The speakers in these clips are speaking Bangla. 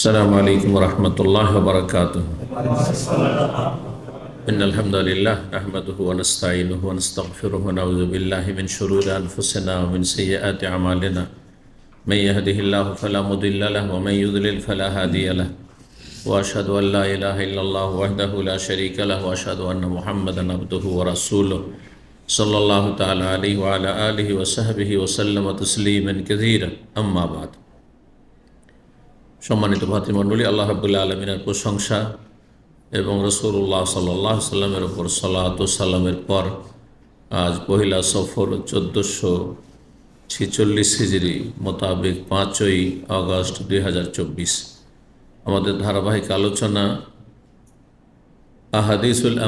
السلام عليكم ورحمة الله وبركاته. إن الحمد لله نحمده ونستعينه ونستغفره ونعوذ بالله من شرور أنفسنا ومن سيئات أعمالنا. من يهده الله فلا مضل له ومن يضلل فلا هادي له. وأشهد أن لا إله إلا الله وحده لا شريك له وأشهد أن محمدا عبده ورسوله صلى الله تعالى عليه وعلى آله وصحبه وسلم تسليما كثيرا. أما بعد. সম্মানিত ভাতৃমণ্ডলী, আল্লাহ রাব্বুল আলামিনের প্রশংসা এবং রাসূলুল্লাহ সাল্লাল্লাহু আলাইহি সাল্লামের উপর সালাত ও সালামের পর আজ পহিলা সফর 1446 হিজরি মোতাবেক 5ই আগস্ট 2024 আমাদের ধারাবাহিক আলোচনা আহাদিসুল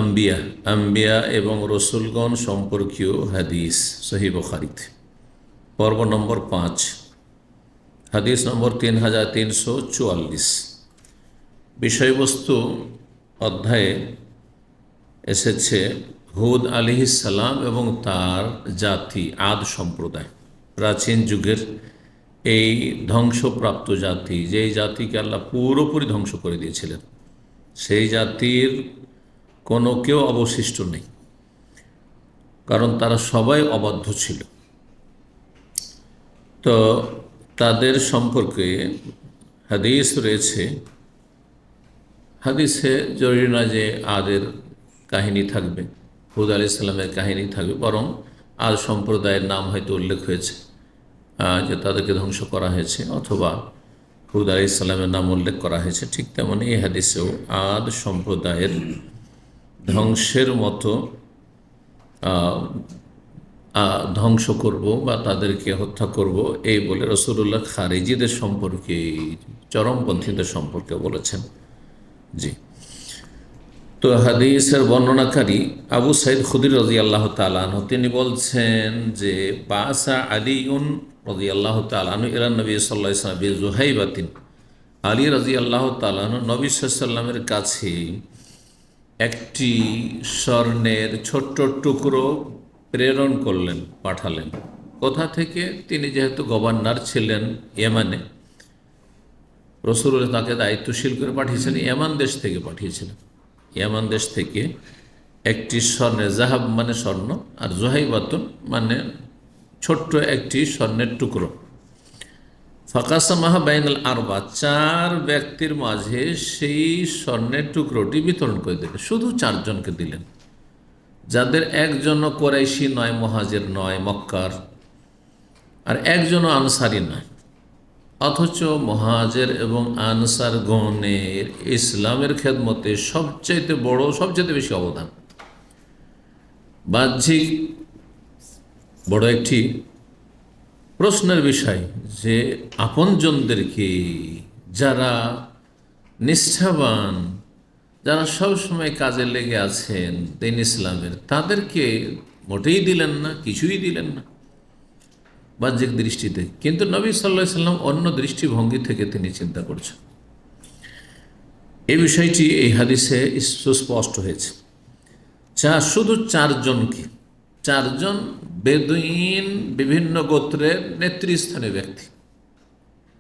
আম্বিয়া এবং রসুলগণ সম্পর্কীয় হাদিস সহিহ বুখারীতে পর্ব নম্বর 5, হাদিস নম্বর 3344। বিষয়বস্তু অধ্যায়ে এসেছে হুদ আলাইহিস সালাম এবং তার জাতি আদ সম্প্রদায়, প্রাচীন যুগের এই ধ্বংসপ্রাপ্ত জাতি, যেই জাতিকে আল্লাহ পুরোপুরি ধ্বংস করে দিয়েছিলেন। সেই জাতির কোনো কেউ অবশিষ্ট নেই, কারণ তারা সবাই অবাধ্য ছিল। তো তাদের সম্পর্কে হাদিস রয়েছে। হাদিসে জরুরি না যে আদের কাহিনী থাকবে, হুদ আলাইহিস সালামের কাহিনী থাকবে, বরং আদ সম্প্রদায়ের নাম হয়তো উল্লেখ হয়েছে যে তাদেরকে ধ্বংস করা হয়েছে, অথবা হুদ আলাইহিস সালামের নাম উল্লেখ করা হয়েছে। ঠিক তেমনি এই হাদিসেও আদ সম্প্রদায়ের ধ্বংসের মতো ধ্বংস করব বা তাদেরকে হত্যা করব এই বলে রাসূলুল্লাহ খারিজিদের সম্পর্কে, চরমপন্থীদের সম্পর্কে বলেছেন। জি, তো হাদিসের বর্ণনাকারী আবু সাঈদ খুদরি রাদিয়াল্লাহু তাআলা আনহু তিনি বলছেন যে বাসা আলীউন রাদিয়াল্লাহু তাআলা আনহু ইলা নবী সাল্লাল্লাহু আলাইহি ওয়াসাল্লাম বিযুহাইবাতিন। আলী রাদিয়াল্লাহু তাআলা আনহু নবী সাল্লাল্লাহু আলাইহি ওয়াসাল্লামের কাছে একটি স্বর্ণের ছোট্ট টুকরো প্রেরণ করলেন, পাঠালেন। কোথা থেকে? তিনি যেহেতু গভর্নর ছিলেন ইয়েমানে, রাসূলুল্লাহ তাকে দায়িত্বশীল করে পাঠিয়েছিলেন, ইয়েমান দেশ থেকে পাঠিয়েছিলেন। ইয়েমান দেশ থেকে একটি স্বর্ণের, জাহাব মানে স্বর্ণ, আর জুহাইবাতুন মানে ছোট্ট একটি স্বর্ণের টুকরো। ফাকাসামাহা বাইনাল আরবা, 4 ব্যক্তির মাঝে সেই স্বর্ণের টুকরোটি বিতরণ করে দিলেন। শুধু 4 জনকে দিলেন, যাদের একজনও কুরাইশি নয়, মুহাজির নয় মক্কার, আর একজনও আনসারি নয়। অথচ মুহাজির এবং আনসার গণের ইসলামের খেদমতে সবচাইতে বড়, সবচাইতে বেশি অবদান। বাহ্যিক বড় একটি প্রশ্নের বিষয় যে আপনজনদেরকে, যারা নিষ্ঠাবান, যারা সবসময় কাজে লেগে আছেন দিন ইসলামের, তাদেরকে মোটেই দিলেন না, কিছুই দিলেন না বাহ্যিক দৃষ্টিতে। কিন্তু নবী সাল্লাল্লাহু আলাইহি সাল্লাম অন্য দৃষ্টিভঙ্গি থেকে তিনি চিন্তা করছেন। এই বিষয়টি এই হাদিসে সুস্পষ্ট হয়েছে। শুধু 4 জনকে, 4 জন বেদুইন, বিভিন্ন গোত্রের নেতৃস্থানীয় ব্যক্তি,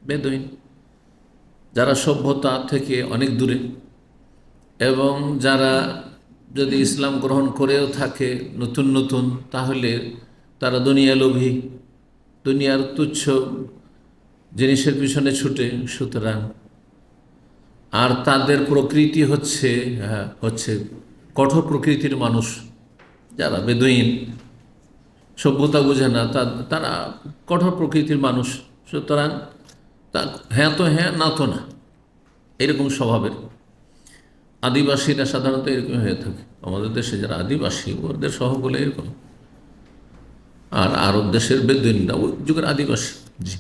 বেদুইন যারা সভ্যতা থেকে অনেক দূরে, এবং যারা যদি ইসলাম গ্রহণ করেও থাকে নতুন নতুন, তাহলে তারা দুনিয়া লোভী, দুনিয়ার তুচ্ছ জিনিসের পিছনে ছুটে। সুতরাং আর তাদের প্রকৃতি হচ্ছে কঠোর প্রকৃতির মানুষ, যারা বেদুইন, সভ্যতা বোঝে না, তারা কঠোর প্রকৃতির মানুষ। সুতরাং হ্যাঁ তো হ্যাঁ, না তো না, এরকম স্বভাবের। আদিবাসীরা সাধারণত এরকম হয়ে থাকে। আমাদের দেশে যারা আদিবাসী, ওদের স্বভাবগুলো এরকম। আর আরব দেশের বেদুইনরা ওই যুগের আদিবাসী। জি,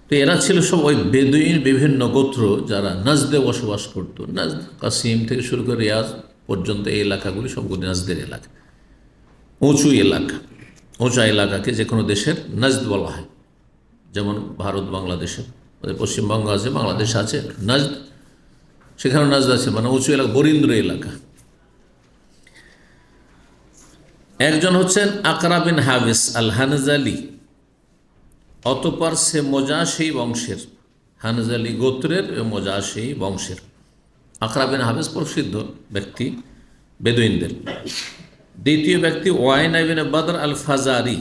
তো এরা ছিল সব ওই বেদুইন, বিভিন্ন গোত্র যারা নাজদে বসবাস করতো। নাজদ, কাসিম থেকে শুরু করে রিয়াজ পর্যন্ত এই এলাকাগুলি সবগুলি নাজদের এলাকা, উঁচু এলাকা। উঁচা এলাকাকে যে কোনো দেশের নাজদ বলা হয়। যেমন ভারত, বাংলাদেশের পশ্চিমবঙ্গ আছে, বাংলাদেশ আছে, নাজদ, সেখানে নাজদ আছে, মানে উঁচু এলাকা, বরিন্দ্র এলাকা। একজন হচ্ছেন আকরা বিন হাবিস আল হানজালি, অতঃপর সে মোজা সেই বংশের, হানজালি গোত্রের মজাসি বংশের। আকরা বিন হাবিস প্রসিদ্ধ ব্যক্তি বেদুইনদের। দ্বিতীয় ব্যক্তি ওয়াইনা বিন বদর আল ফাজারি,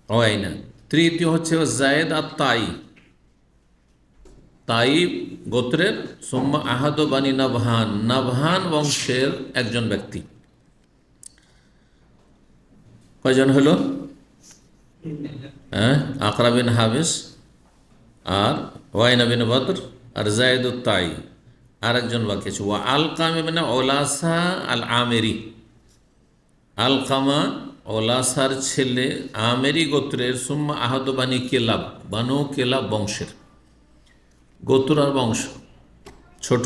ওয়াইনা। তৃতীয় হচ্ছে জায়েদ আর তাই, তাই গোত্রের। সুম্মা আহাদ বানি নাবহান, নাবহান বংশের একজন ব্যক্তি। কয়জন হলো? আকরা বিন হাবিস আর ওয়াইনা বিন বদর আর জায়েদ তাই, আর একজন বাকি আছে। ওয়া আলকামা বিন ওলাসা আল আমেরি, আলকামা ওলাসার ছেলে, আমেরি গোত্রের। সুম্মা আহাদ বানি কেলাব, বানু কেলাব বংশের। গোত্র আর বংশ, ছোট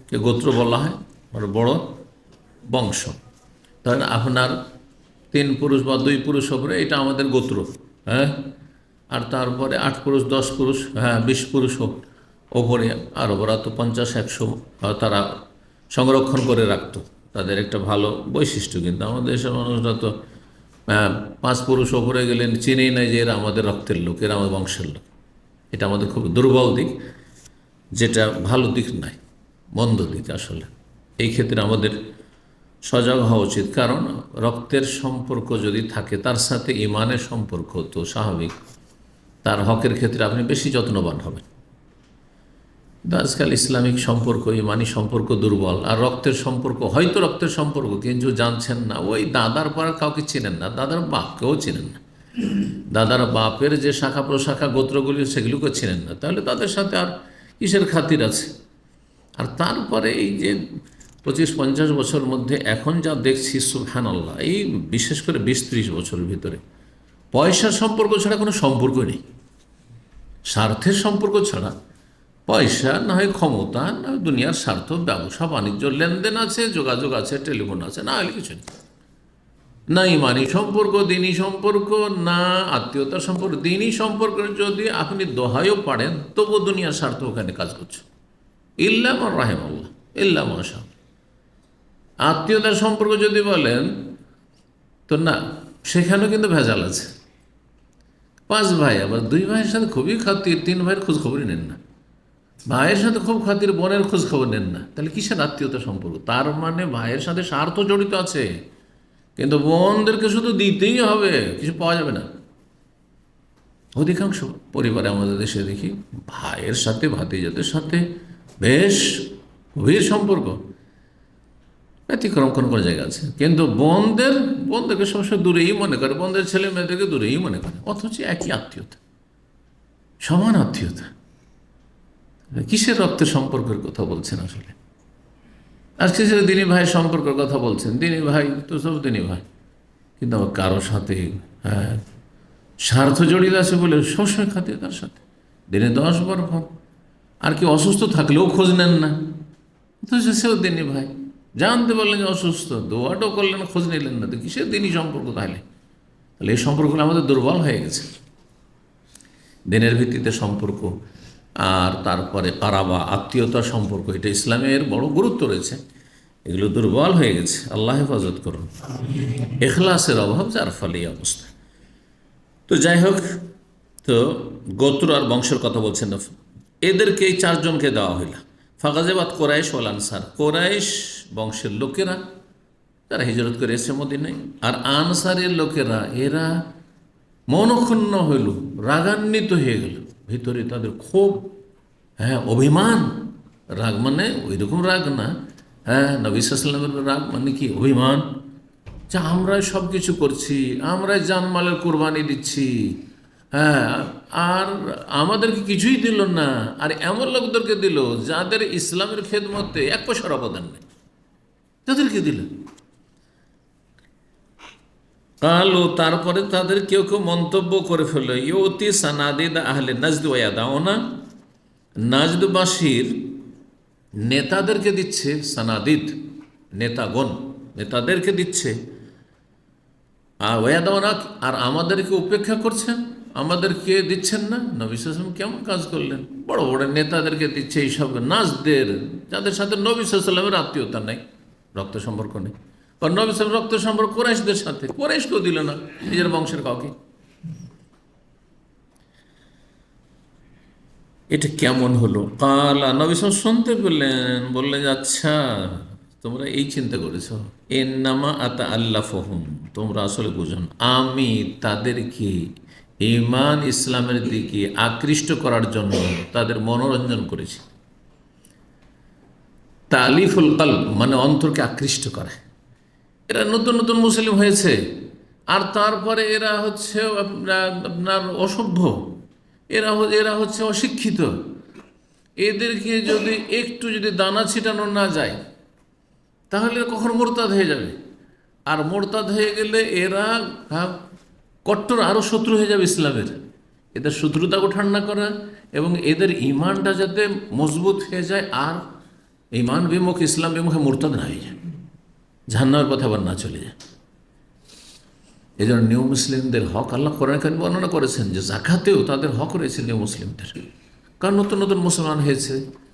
কে গোত্র বলা হয়, আর বড় বংশ। তাহলে আপনার 3 পুরুষ বা 2 পুরুষ ওপরে, এটা আমাদের গোত্র। আর তারপরে 8 পুরুষ, 10 পুরুষ, 20 পুরুষ ওপরে। আর ওরা তো 50-100 তারা সংরক্ষণ করে রাখতো, তাদের একটা ভালো বৈশিষ্ট্য। কিন্তু আমাদের দেশের মানুষরা তো 5 পুরুষ ওপরে গেলেন চিনেই নাই যে এরা আমাদের রক্তের লোক, এরা আমাদের বংশের লোক। এটা আমাদের খুব দুর্বল দিক, যেটা ভালো দিক নয়, মন্দ দিক আসলে। এই ক্ষেত্রে আমাদের সজাগ হওয়া উচিত, কারণ রক্তের সম্পর্ক যদি থাকে তার সাথে ইমানের সম্পর্ক, তো স্বাভাবিক তার হকের ক্ষেত্রে আপনি বেশি যত্নবান হবেন। আজকাল ইসলামিক সম্পর্ক, ইমানি সম্পর্ক দুর্বল, আর রক্তের সম্পর্ক, হয়তো রক্তের সম্পর্ক কিন্তু জানছেন না। ওই দাদার পর কাউকে চেনেন না, দাদার বাপকেও চেনেন না, দাদার বাপের যে শাখা প্রশাখা গোত্রগুলি সেগুলোকে চেনেন না, তাহলে তাদের সাথে আর কিসের খাতির আছে? আর তারপরে এই যে 25-50 বছরের মধ্যে এখন যা দেখছি, সুবহানাল্লাহ, এই বিশেষ করে 20-30 বছরের ভিতরে পয়সার সম্পর্ক ছাড়া কোনো সম্পর্ক নেই। স্বার্থের সম্পর্ক ছাড়া, পয়সা না হয় ক্ষমতা, না হয় দুনিয়ার স্বার্থ, ব্যবসা বাণিজ্য, লেনদেন আছে, যোগাযোগ আছে, টেলিফোন আছে, না হলে কিছু নেই। না ইমানি সম্পর্ক, দিনী সম্পর্ক, না আত্মীয়তার সম্পর্ক। দিনী সম্পর্ক যদি আপনি দোহাইও পারেন, তবু দুনিয়ার স্বার্থ ওখানে কাজ করছে। ইল্লা মান রাহিমাল্লাহ, ইল্লা মাশা। আত্মীয়তার সম্পর্ক যদি বলেন, তো না, সেখানেও কিন্তু ভেজাল আছে। 5 ভাই, আবার 2 ভাইয়ের সাথে খুবই খাতির, 3 ভাইয়ের খোঁজ খবরই নেন না, ভাইয়ের সাথে খুব খাতির, বোনের খোঁজ খবর নেন না। তাহলে কিসের আত্মীয়তা সম্পর্ক? তার মানে ভাইয়ের সাথে স্বার্থ জড়িত আছে, কিন্তু বোনদেরকে শুধু দিতেই হবে, কিছু পাওয়া যাবে না। অধিকাংশ পরিবারে আমাদের দেশে দেখি ভাইয়ের সাথে, ভাতিজাদের সাথে বেশ গভীর সম্পর্ক, ব্যতিক্রম কোনো কোনো জায়গা আছে, কিন্তু বোনদেরকে সবসময় দূরেই মনে করে, বোনদের ছেলে মেয়েদেরকে দূরেই মনে করে, অথচ একই আত্মীয়তা, সমান আত্মীয়তা। কিসের রক্তের সম্পর্কের কথা বলছেন আসলে? আজকে সেটা দিনী ভাইয়ের সম্পর্কের কথা বলছেন, দিনী ভাই তো সব দিনী ভাই, কিন্তু আবার কারোর সাথে স্বার্থ জড়িত আছে বলে সবসময় খাতে তার সাথে, দিনে 10-12 ফোন। আর কি অসুস্থ থাকলেও খোঁজ নেন না, তো সেও দিনী ভাই। জানতে পারলেন যে অসুস্থ, দোয়াটাও করলেন, খোঁজ নিলেন না, তো কিসের দিনী সম্পর্ক? তাহলে এই সম্পর্কগুলো আমাদের দুর্বল হয়ে গেছে। দিনের ভিত্তিতে সম্পর্ক, আর তারপরে কারাবা, আত্মীয়তার সম্পর্ক, এটা ইসলামের বড় গুরুত্ব রয়েছে, এগুলো দুর্বল হয়ে গেছে। আল্লাহ হেফাজত করুন। এখলাসের অভাব, যার ফলে এই অবস্থা। তো যাই হোক, তো গোত্র আর বংশের কথা বলছেন, এদেরকে এই 4 জনকে দেওয়া হইল। ফাগাজেবাত কোরাইশ ওয়াল আনসার, কোরাইশ বংশের লোকেরা তারা হিজরত করে এসে মদিনায়, আর আনসারের লোকেরা এরা মনক্ষুণ্ণ হইল, রাগান্বিত হয়ে গেল, ভিতরে তাদের ক্ষোভ, অভিমান। রাগ মানে ওই রকম রাগ না, নবী সাল্লাল্লাহু আলাইহি ওয়াসাল্লামের রাগ মানে কি? অভিমান, যে আমরাই সব কিছু করছি, আমরাই জানমালের কোরবানি দিচ্ছি, আর আমাদেরকে কিছুই দিল না, আর এমন লোকদেরকে দিল যাদের ইসলামের খেদমতে 1 পয়সার অবদান নেই, তাদেরকে দিল। কালো, তারপরে তাদের কেউ কেউ মন্তব্য করে ফেলল, ইউতি সানাদিদ আহলে নাজদ ওয়াদাওনা, নাজদবাসীর নেতাদেরকে দিচ্ছে, সানাদিদ নেতাগণ, নেতাদেরকে দিচ্ছে, আর ওয়াদাওনা, আর আমাদেরকে উপেক্ষা করছেন, আমাদেরকে দিচ্ছেন না। নবী সাল্লাল্লাহু আলাইহি ওয়াসাল্লাম কেমন কাজ করলেন? বড় বড় নেতাদেরকে দিচ্ছে, এইসব নাজদের, যাদের সাথে নবী সাল্লাল্লাহু আলাইহি ওয়াসাল্লামের আত্মীয়তা নেই, রক্ত সম্পর্ক নেই। আর নবী সাল্লাল্লাহু আলাইহি ওয়াসাল্লাম রক্ত সম্পর্ক কুরাইশদের সাথে, কুরাইশকেও দিল না, নিজের বংশের কাউকে। এটা কেমন হলো? কালা নবী সাল্লাল্লাহু শুনতে পেলেন, বললেন আচ্ছা তোমরা এই চিন্তা করেছ, এর নামা আতা আল্লাহ ফহুম, তোমরা আসলে বুঝুন আমি তাদেরকে ঈমান ইসলামের দিকে আকৃষ্ট করার জন্য তাদের মনোরঞ্জন করেছি। তালিফুল কলব মানে অন্তরকে আকৃষ্ট করে। এরা নতুন নতুন মুসলিম হয়েছে, আর তারপরে এরা হচ্ছে আপনার অসভ্য, এরা হচ্ছে অশিক্ষিত। এদেরকে যদি একটু যদি দানা ছিটানো না যায় তাহলে কখন মোরতাদ হয়ে যাবে, আর মোরতাদ হয়ে গেলে এরা কট্টর আরও শত্রু হয়ে যাবে ইসলামের। এদের শত্রুতাকে ঠান্ডা করা এবং এদের ইমানটা যাতে মজবুত হয়ে যায়, আর ইমান বিমুখ ইসলাম বিমুখে মোরতাদ না হয়ে যায়, জাহান্নামের পথে আবার না চলে যায়। এই জন্য নিউ মুসলিমদের হক আল্লাহ কোরআনে কারিমে বর্ণনা করেছেন যে জাকাতেও তাদের হক রয়েছে নিউ মুসলিমদের। কারণ নতুন নতুন মুসলমান হয়েছে,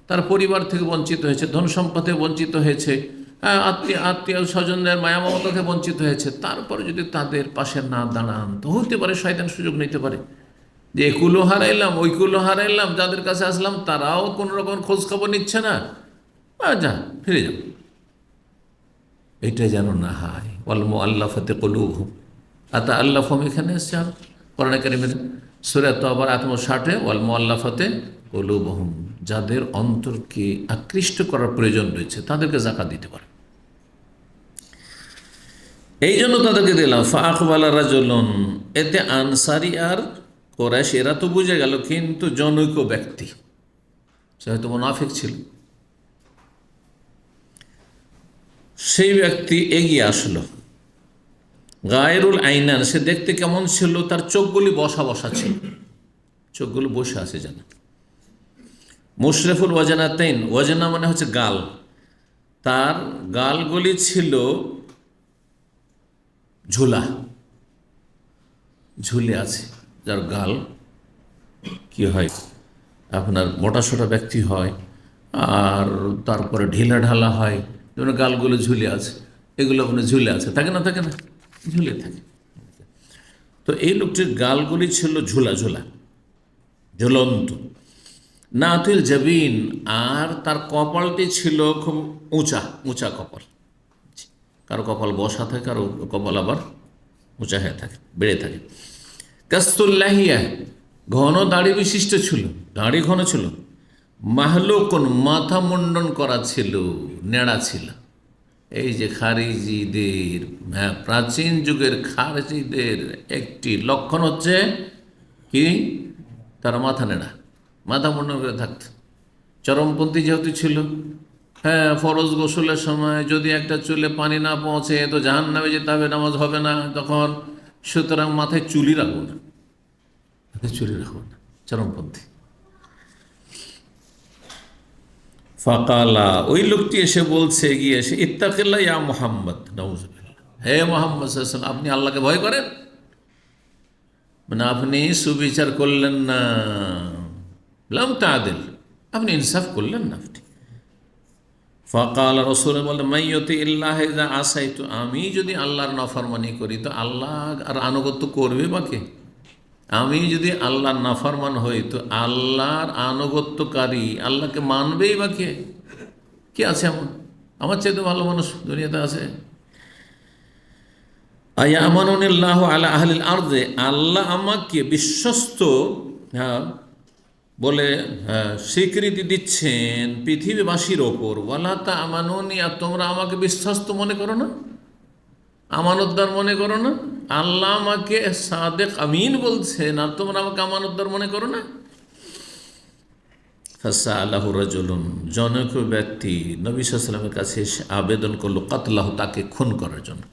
তার পরিবার থেকে বঞ্চিত হয়েছে, ধন সম্পদে বঞ্চিত হয়েছে, আত্মীয় স্বজনদের মায়া মমতা থেকে বঞ্চিত হয়েছে। তারপরে যদি তাদের পাশে না দাঁড়ান তো হতে পারে শয়তান সুযোগ নিতে পারে যে একুলো হারাইলাম ওইকুলো হারাইলাম, যাদের কাছে আসলাম তারাও কোনো রকম খোঁজ খবর নিচ্ছে না, যা ফিরে যাও। এইটা যেন না হয়। ওয়াল মুআল্লাফাতি কুলুবুহুম, আতা আল্লাফহুম এখানে এসছে আর কোরআনে কারিমের সূরা তাওবার 60 ওয়াল মুআল্লাফাতি কুলুবুহুম, যাদের অন্তরকে আকৃষ্ট করার প্রয়োজন রয়েছে তাদেরকে যাকাত দিতে পারে। এই জন্য তাদেরকে দিলাম। ফাআকবালা রাজুলুন, এতে আনসারি আর কোরাইশ এরা তো বুঝে গেল, কিন্তু জনৈক ব্যক্তি সে হয়তো মুনাফিক ছিল, সেই ব্যক্তি এগিয়ে আসলো। গায়রুল আইনান, সে দেখতে কেমন ছিল? তার চোখগুলি বসা বসা ছিল, চোখগুলো বসে আছে যেন। মুশরিফুল ওয়াজনাতাইন, ওয়াজনা মানে হচ্ছে গাল, তার গালগুলি ছিল ঝুলা, ঝুলে আছে। যার গাল কি হয় আপনার মোটাসোটা ব্যক্তি হয়, আর তারপরে ঢিলা ঢালা হয়, যেমন গালগুলো ঝুলে আছে, এগুলো আপনার ঝুলে আছে, থাকে না থাকে না, ঝুলে থাকে। তো এই লোকটির গালগুলি ছিল ঝুলা ঝুলা, ঝুলন্ত। নাতিল জাবিন, আর তার কপালটি ছিল খুব উঁচা উঁচা কপাল। কারো কপাল বসা থাকে, কারো কপাল আবার উঁচা হয়ে থাকে, বেড়ে থাকে। কাস্তুল্লাহিয়া, ঘন দাড়ি বিশিষ্ট ছিল, দাড়ি ঘন ছিল। মাহলুকুন, মাথা মুন্ডন করা ছিল, নেড়া ছিল। এই যে খারিজিদের, প্রাচীন যুগের খারিজিদের একটি লক্ষণ হচ্ছে কি, তারা মাথা নেড়া, মাথা মুন্ডন করে থাকত। চরমপন্থী যেহেতু ছিল, ফরজ গোসলের সময় যদি একটা চুলে পানি না পৌঁছে তো জাহান্নামে যেতে হবে, নামাজ হবে না তখন, সুতরাং মাথায় চুলি রাখবো না, মাথায় চুলি রাখবো না, চরমপন্থী। ফাকালা, ওই লোকটি এসে বলছে, এগিয়ে এসে, ইত্তাকিল্লাহ ইয়া মুহাম্মদ, নাউযুবিল্লাহ, হে মুহাম্মদ সাল্লাল্লাহু আলাইহি ওয়াসাল্লাম, আপনি আল্লাহকে ভয় করেন? মানে আপনি সুবিচার করলেন না, লাম তাদিল, আপনি ইনসাফ করলেন না আপনি। ফাকাল, রসুল বললেন, মাইয়তি ইল্লাহ ইযা আসাইতু, আমি যদি আল্লাহর নাফরমানি করি তো আল্লাহ আর আনুগত্য করবে বাকে? আমি যদি আল্লাহর নাফরমান হই তো আল্লাহর আনুগত্যকারী আল্লাহকে মানবেই বা কে? কে আছে এমন? আমার চাইতে ভালো মানুষ দুনিয়াতে আছে? আয়া আমানুল্লাহ আলা আহলিল আরদে, আল্লাহ আমাকে বিশ্বস্ত বলে স্বীকৃতি দিচ্ছেন পৃথিবীবাসীর ওপর। ওয়ালা তা আমানুনি, আর তোমরা আমাকে বিশ্বস্ত মনে করো না, আমানতদার মনে করো না। আল্লাহ আমাকে সাদেক আমিন বলছেন আর তোমরা আমাকে আমানতদার মনে করো না। ফাসা আল্লাহ রাজুলুন, জনক ব্যক্তি নবী সাল্লাল্লাহু আলাইহি ওয়াসাল্লামের কাছে এসে আবেদন করলো, কাতলাহ, তাকে খুন করার জন্য।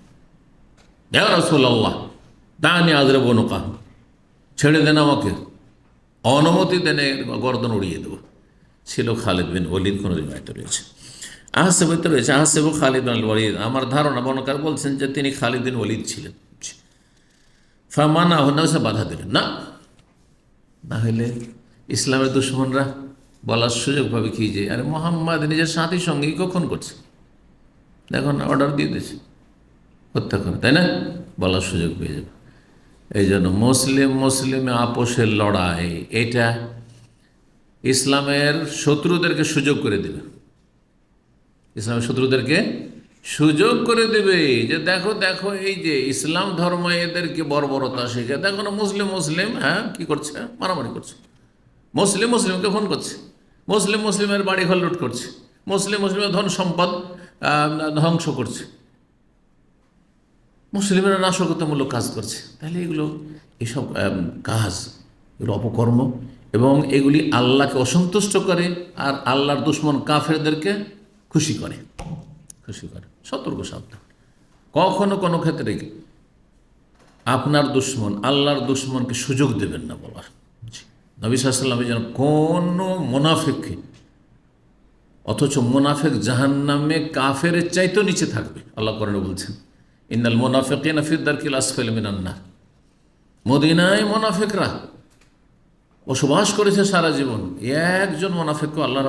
ইয়া রাসূলুল্লাহ দানি আযরিব উনকা, ছেড়ে দেন আমাকে, অনুমতি দেন, গর্দন উড়িয়ে দেবো। ছিল খালিদ বিন ওয়ালিদ, কোন রিওয়ায়েতে রয়েছে, আহসেবতে রয়েছে আহসেব খালিদ বিন ওয়ালিদ, আমার ধারণা, বর্ণনাকার বলছেন যে তিনি খালিদ বিন ওয়ালিদ ছিলেন। ফামানা হন্না, বাধা দিলেন না, না হলে ইসলামের দুশ্মনরা বলার সুযোগ পাবে কি যে আরে মোহাম্মদ নিজের সাথীর সঙ্গেই কখন করছে, দেখুন অর্ডার দিয়ে দিয়েছে হত্যা করে, তাই না, বলার সুযোগ পেয়ে যাবে। এই জন্য মুসলিমে আপোষের লড়াই, এটা ইসলামের শত্রুদেরকে সুযোগ করে দেবে, ইসলামের শত্রুদেরকে সুযোগ করে দেবে যে দেখো দেখো এই যে ইসলাম ধর্ম এদেরকে বর্বরতা শেখে, দেখো না মুসলিম মুসলিম হ্যাঁ কি করছে, মারামারি করছে, মুসলিম মুসলিমকে ফোন করছে, মুসলিম মুসলিমের বাড়ি ঘর লুট করছে, মুসলিম মুসলিমের ধন সম্পদ ধ্বংস করছে, মুসলিমেরা নাশকতামূলক কাজ করছে। তাহলে এগুলো এসব কাজ, এগুলো অপকর্ম এবং এগুলি আল্লাহকে অসন্তুষ্ট করে আর আল্লাহর দুশ্মন কাফেরদেরকে খুশি করে, খুশি করে। সতর্ক সাবধান, কখনো কোনো ক্ষেত্রে আপনার দুশ্মন আল্লাহর দুশ্মনকে সুযোগ দেবেন না বলার। নবী সাল্লাল্লাহু আলাইহি ওয়াসাল্লাম যেন কোনো মুনাফিককে, অথচ মুনাফিক জাহান্নামে কাফের চাইতেও নিচে থাকবে, আল্লাহ কোরআনে বলছেন ইন্নাল মুনাফিকিনা ফি দারকিল আসফালি মিনান নার। মদিনায় মুনাফিকরা বসবাস করেছে সারা জীবন, একজন মুনাফিককে আল্লাহ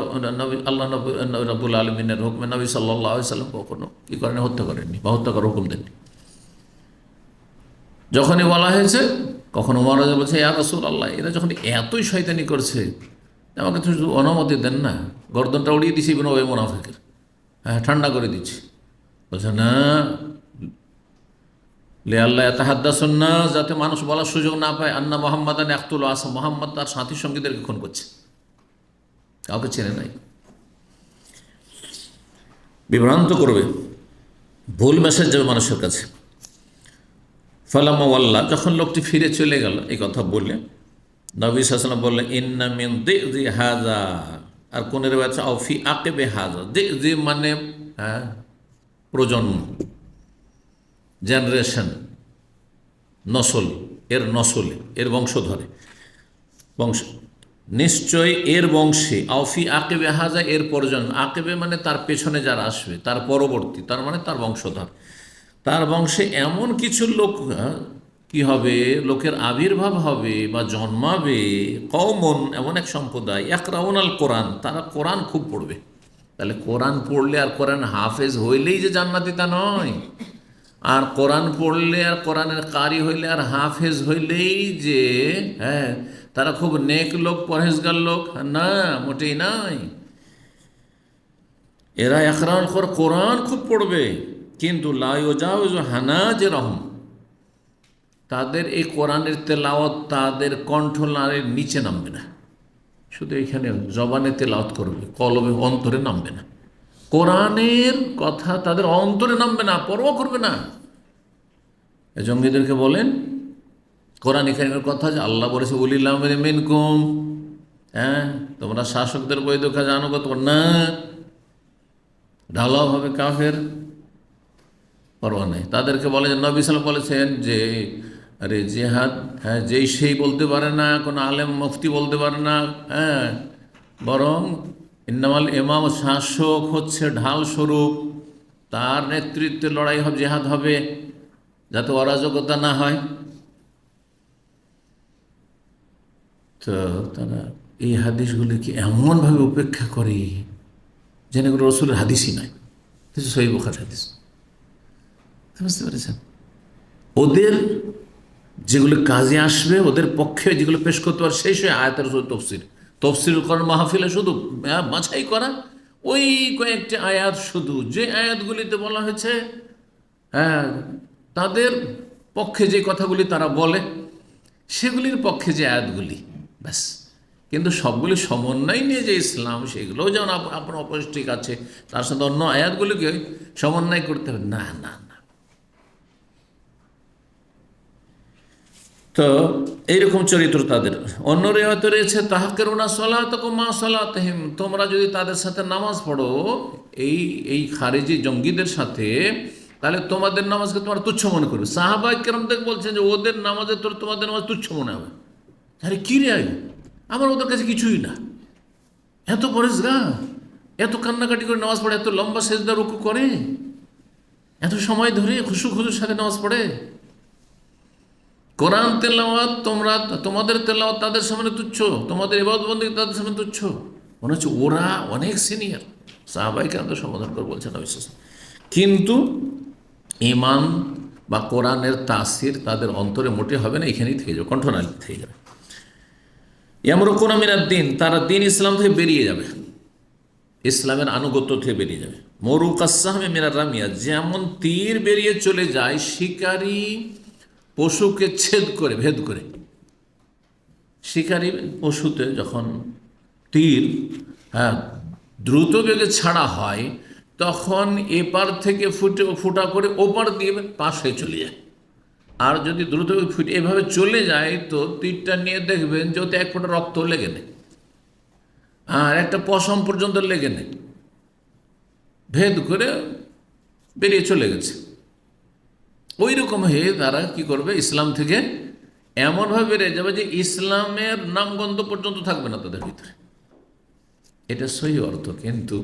রাব্বুল আলামিনের হুকমে নবী সাল্লাল্লাহু আলাইহি ওয়াসাল্লাম কখনো কি করেন, হত্যা করেননি বা হত্যা করার হুকুম দেননি। যখনই বলা হয়েছে, কখনো মহারাজা বলছে ইয়া রাসূলুল্লাহ, এরা যখন এতই শয়তানি করছে আমাকে তো শুধু অনুমতি দেন না, গর্দনটা উড়িয়ে দিচ্ছি ইবনে ওই মুনাফিকের, হ্যাঁ ঠান্ডা করে দিচ্ছি। বলছে না, লে আল্লাহ তাহাদ্দাসুন নাস, যাতে মানুষ বলার সুযোগ না পায় আন্না মুহাম্মাদান ইয়াকতুলু আসা, মুহাম্মদ তার সাথী সঙ্গীদেরকে খুন করছে, কাউকে চেনে নাই, বিভ্রান্ত করবে, ভুল মেসেজ যাবে মানুষের কাছে। ফালাম্মা ওয়াল্লা, যখন লোকটি ফিরে চলে গেল এই কথা বলে, নবী সাল্লাল্লাহু আলাইহি ওয়াসাল্লাম বললেন ইন্না মিন দিজি হাযা, আর কোন রিওয়ায়াত আও ফি আকিবে হাযা, দিজি মানে প্রজন্ম, জেনারেশন, নসল, এর নসলে, এর বংশধরে, বংশ, নিশ্চয় এর বংশে, আউফি আকেবে হাজা, এর প্রজন্ম, আকেবে মানে তার পেছনে যারা আসবে, তার পরবর্তী, তার মানে তার বংশধর, তার বংশে এমন কিছু লোক কি হবে, লোকের আবির্ভাব হবে বা জন্মাবে, কওমন এমন এক সম্প্রদায়, ইয়াকরাউন আল কোরআন, তারা কোরআন খুব পড়বে। তাহলে কোরআন পড়লে আর কোরআন হাফেজ হইলেই যে জান্নাতি তা নয়, আর কোরআন পড়লে আর কোরআনের কারি হইলে আর হাফেজ হইলেই যে হ্যাঁ তারা খুব নেক লোক, পরহেজগার লোক, না, মোটেই নাই। এরা একরান কোরআন খুব পড়বে, কিন্তু লা ইউজাউযু হানাজিরহুম, তাদের এই কোরআনের তেলাওয়াত তাদের কণ্ঠনালীর নিচে নামবে না, শুধু এখানে জবানে তেলাওয়াত করবে, কলবে অন্তরে নামবে না, কোরআনের কথা তাদের অন্তরে নামবে না, পরোয়া করবে না। জঙ্গিদেরকে বলেন কোরআন কারীমের কথা যে আল্লাহ বলেছে উলিল আমরি মিনকুম, হ্যাঁ তোমরা শাসকদের বৈধ কাজ আনুগত না, ঢালাও হবে কাফের, পরোয়া নেই। তাদেরকে বলে যে নবী সাল্লাল্লাহু আলাইহি ওয়াসাল্লাম বলেছেন যে আরে জিহাদ, হ্যাঁ যেই সেই বলতে পারে না, কোনো আলেম মুফতি বলতে পারে না, হ্যাঁ বরং ইন্নামাল ইমাম, শাসক হচ্ছে ঢাল স্বরূপ, তার নেতৃত্বে লড়াই হবে, জিহাদ হবে, যাতে অরাজকতা না হয়। তো তারা এই হাদিসগুলিকে এমনভাবে উপেক্ষা করে যেন এগুলো রসুলের হাদিসই নয়, সহিহ বুখারীর হাদিস, বুঝতে পেরেছেন? ওদের যেগুলো কাজে আসবে, ওদের পক্ষে যেগুলো পেশ করতে পারে, সেই সে আয়াতের তফসির করার মাহফিলে শুধু বাছাই করা ওই কয়েকটি আয়াত, শুধু যে আয়াতগুলিতে বলা হয়েছে হ্যাঁ তাদের পক্ষে যে কথাগুলি তারা বলে, সেগুলির পক্ষে যে আয়াতগুলি, ব্যাস। কিন্তু সবগুলি সমন্বয় নিয়ে যে ইসলাম, সেগুলোও যেমন আপনার অপরিষ্ঠিক আছে, তার সাথে অন্য আয়াতগুলিকে সমন্বয় করতে হবে, না না না। তো এইরকম চরিত্র তাদের। অন্য রেওয়াতে রয়েছে তাহকিরুনা সালাতাকুম মা সালাতিহিম, তোমরা যদি তাদের সাথে নামাজ পড়ো, এই খারেজি জঙ্গিদের সাথে, তাহলে তোমাদের নামাজকে তোমরা তুচ্ছ মনে করবে। সাহাবা কেরামদের বলছেন যে ওদের নামাজে তোমাদের নামাজ তুচ্ছ মনে হবে। আরে কী রে, আমার ওদের কাছে কিছুই না, এত পরেশগার, এত কান্নাকাটি করে নামাজ পড়ে, এত লম্বা সেজদা রুকু করে, এত সময় ধরে খুশুর সাথে নামাজ পড়ে। কোরআন তেলাওয়াত তোমাদের তেলাওয়াত তাদের সামনে তুচ্ছ, তোমাদের ইবাদতবন্দি তাদের সামনে তুচ্ছ। মনে হচ্ছে ওরা অনেক সিনিয়র। সাহাবাই কেরাম সমাধান করে বলছেন অবিশ্বাস, কিন্তু ইমান বা কোরআনের তাসির তাদের অন্তরে মোটে হবে না, এখানেই থেকে যাবে, কণ্ঠনালী থেকে যাবে। ইয়ামরুকুনা মিনাদ দ্বীন, তারা দিন ইসলাম থেকে বেরিয়ে যাবে, ইসলামের আনুগত্য থেকে বেরিয়ে যাবে। মরুকাসাহমে মিনার রামিয়া, যেমন তীর বেরিয়ে চলে যায় শিকারী পশুকে ছেদ করে, ভেদ করে। শিকারী পশুতে যখন তীর দ্রুত বেগে ছাড়া হয়, তখন এপার থেকে ফুটা করে ওপার দিয়ে পাশে চলে যায়। আর যদি দ্রুত ফুটে এভাবে চলে যায়, তো তীরটা নিয়ে দেখবেন যে ওতে এক ফোঁটা রক্ত লেগে নেই, আর একটা পশম পর্যন্ত লেগে নেই, ভেদ করে বেরিয়ে চলে গেছে। ওই রকম হয়ে তারা কি করবে, ইসলাম থেকে এমনভাবে বেরিয়ে যাবে যে ইসলামের নামগন্ধ পর্যন্ত থাকবে না তাদের ভিতরে। এটা সহি অর্থ, কিন্তু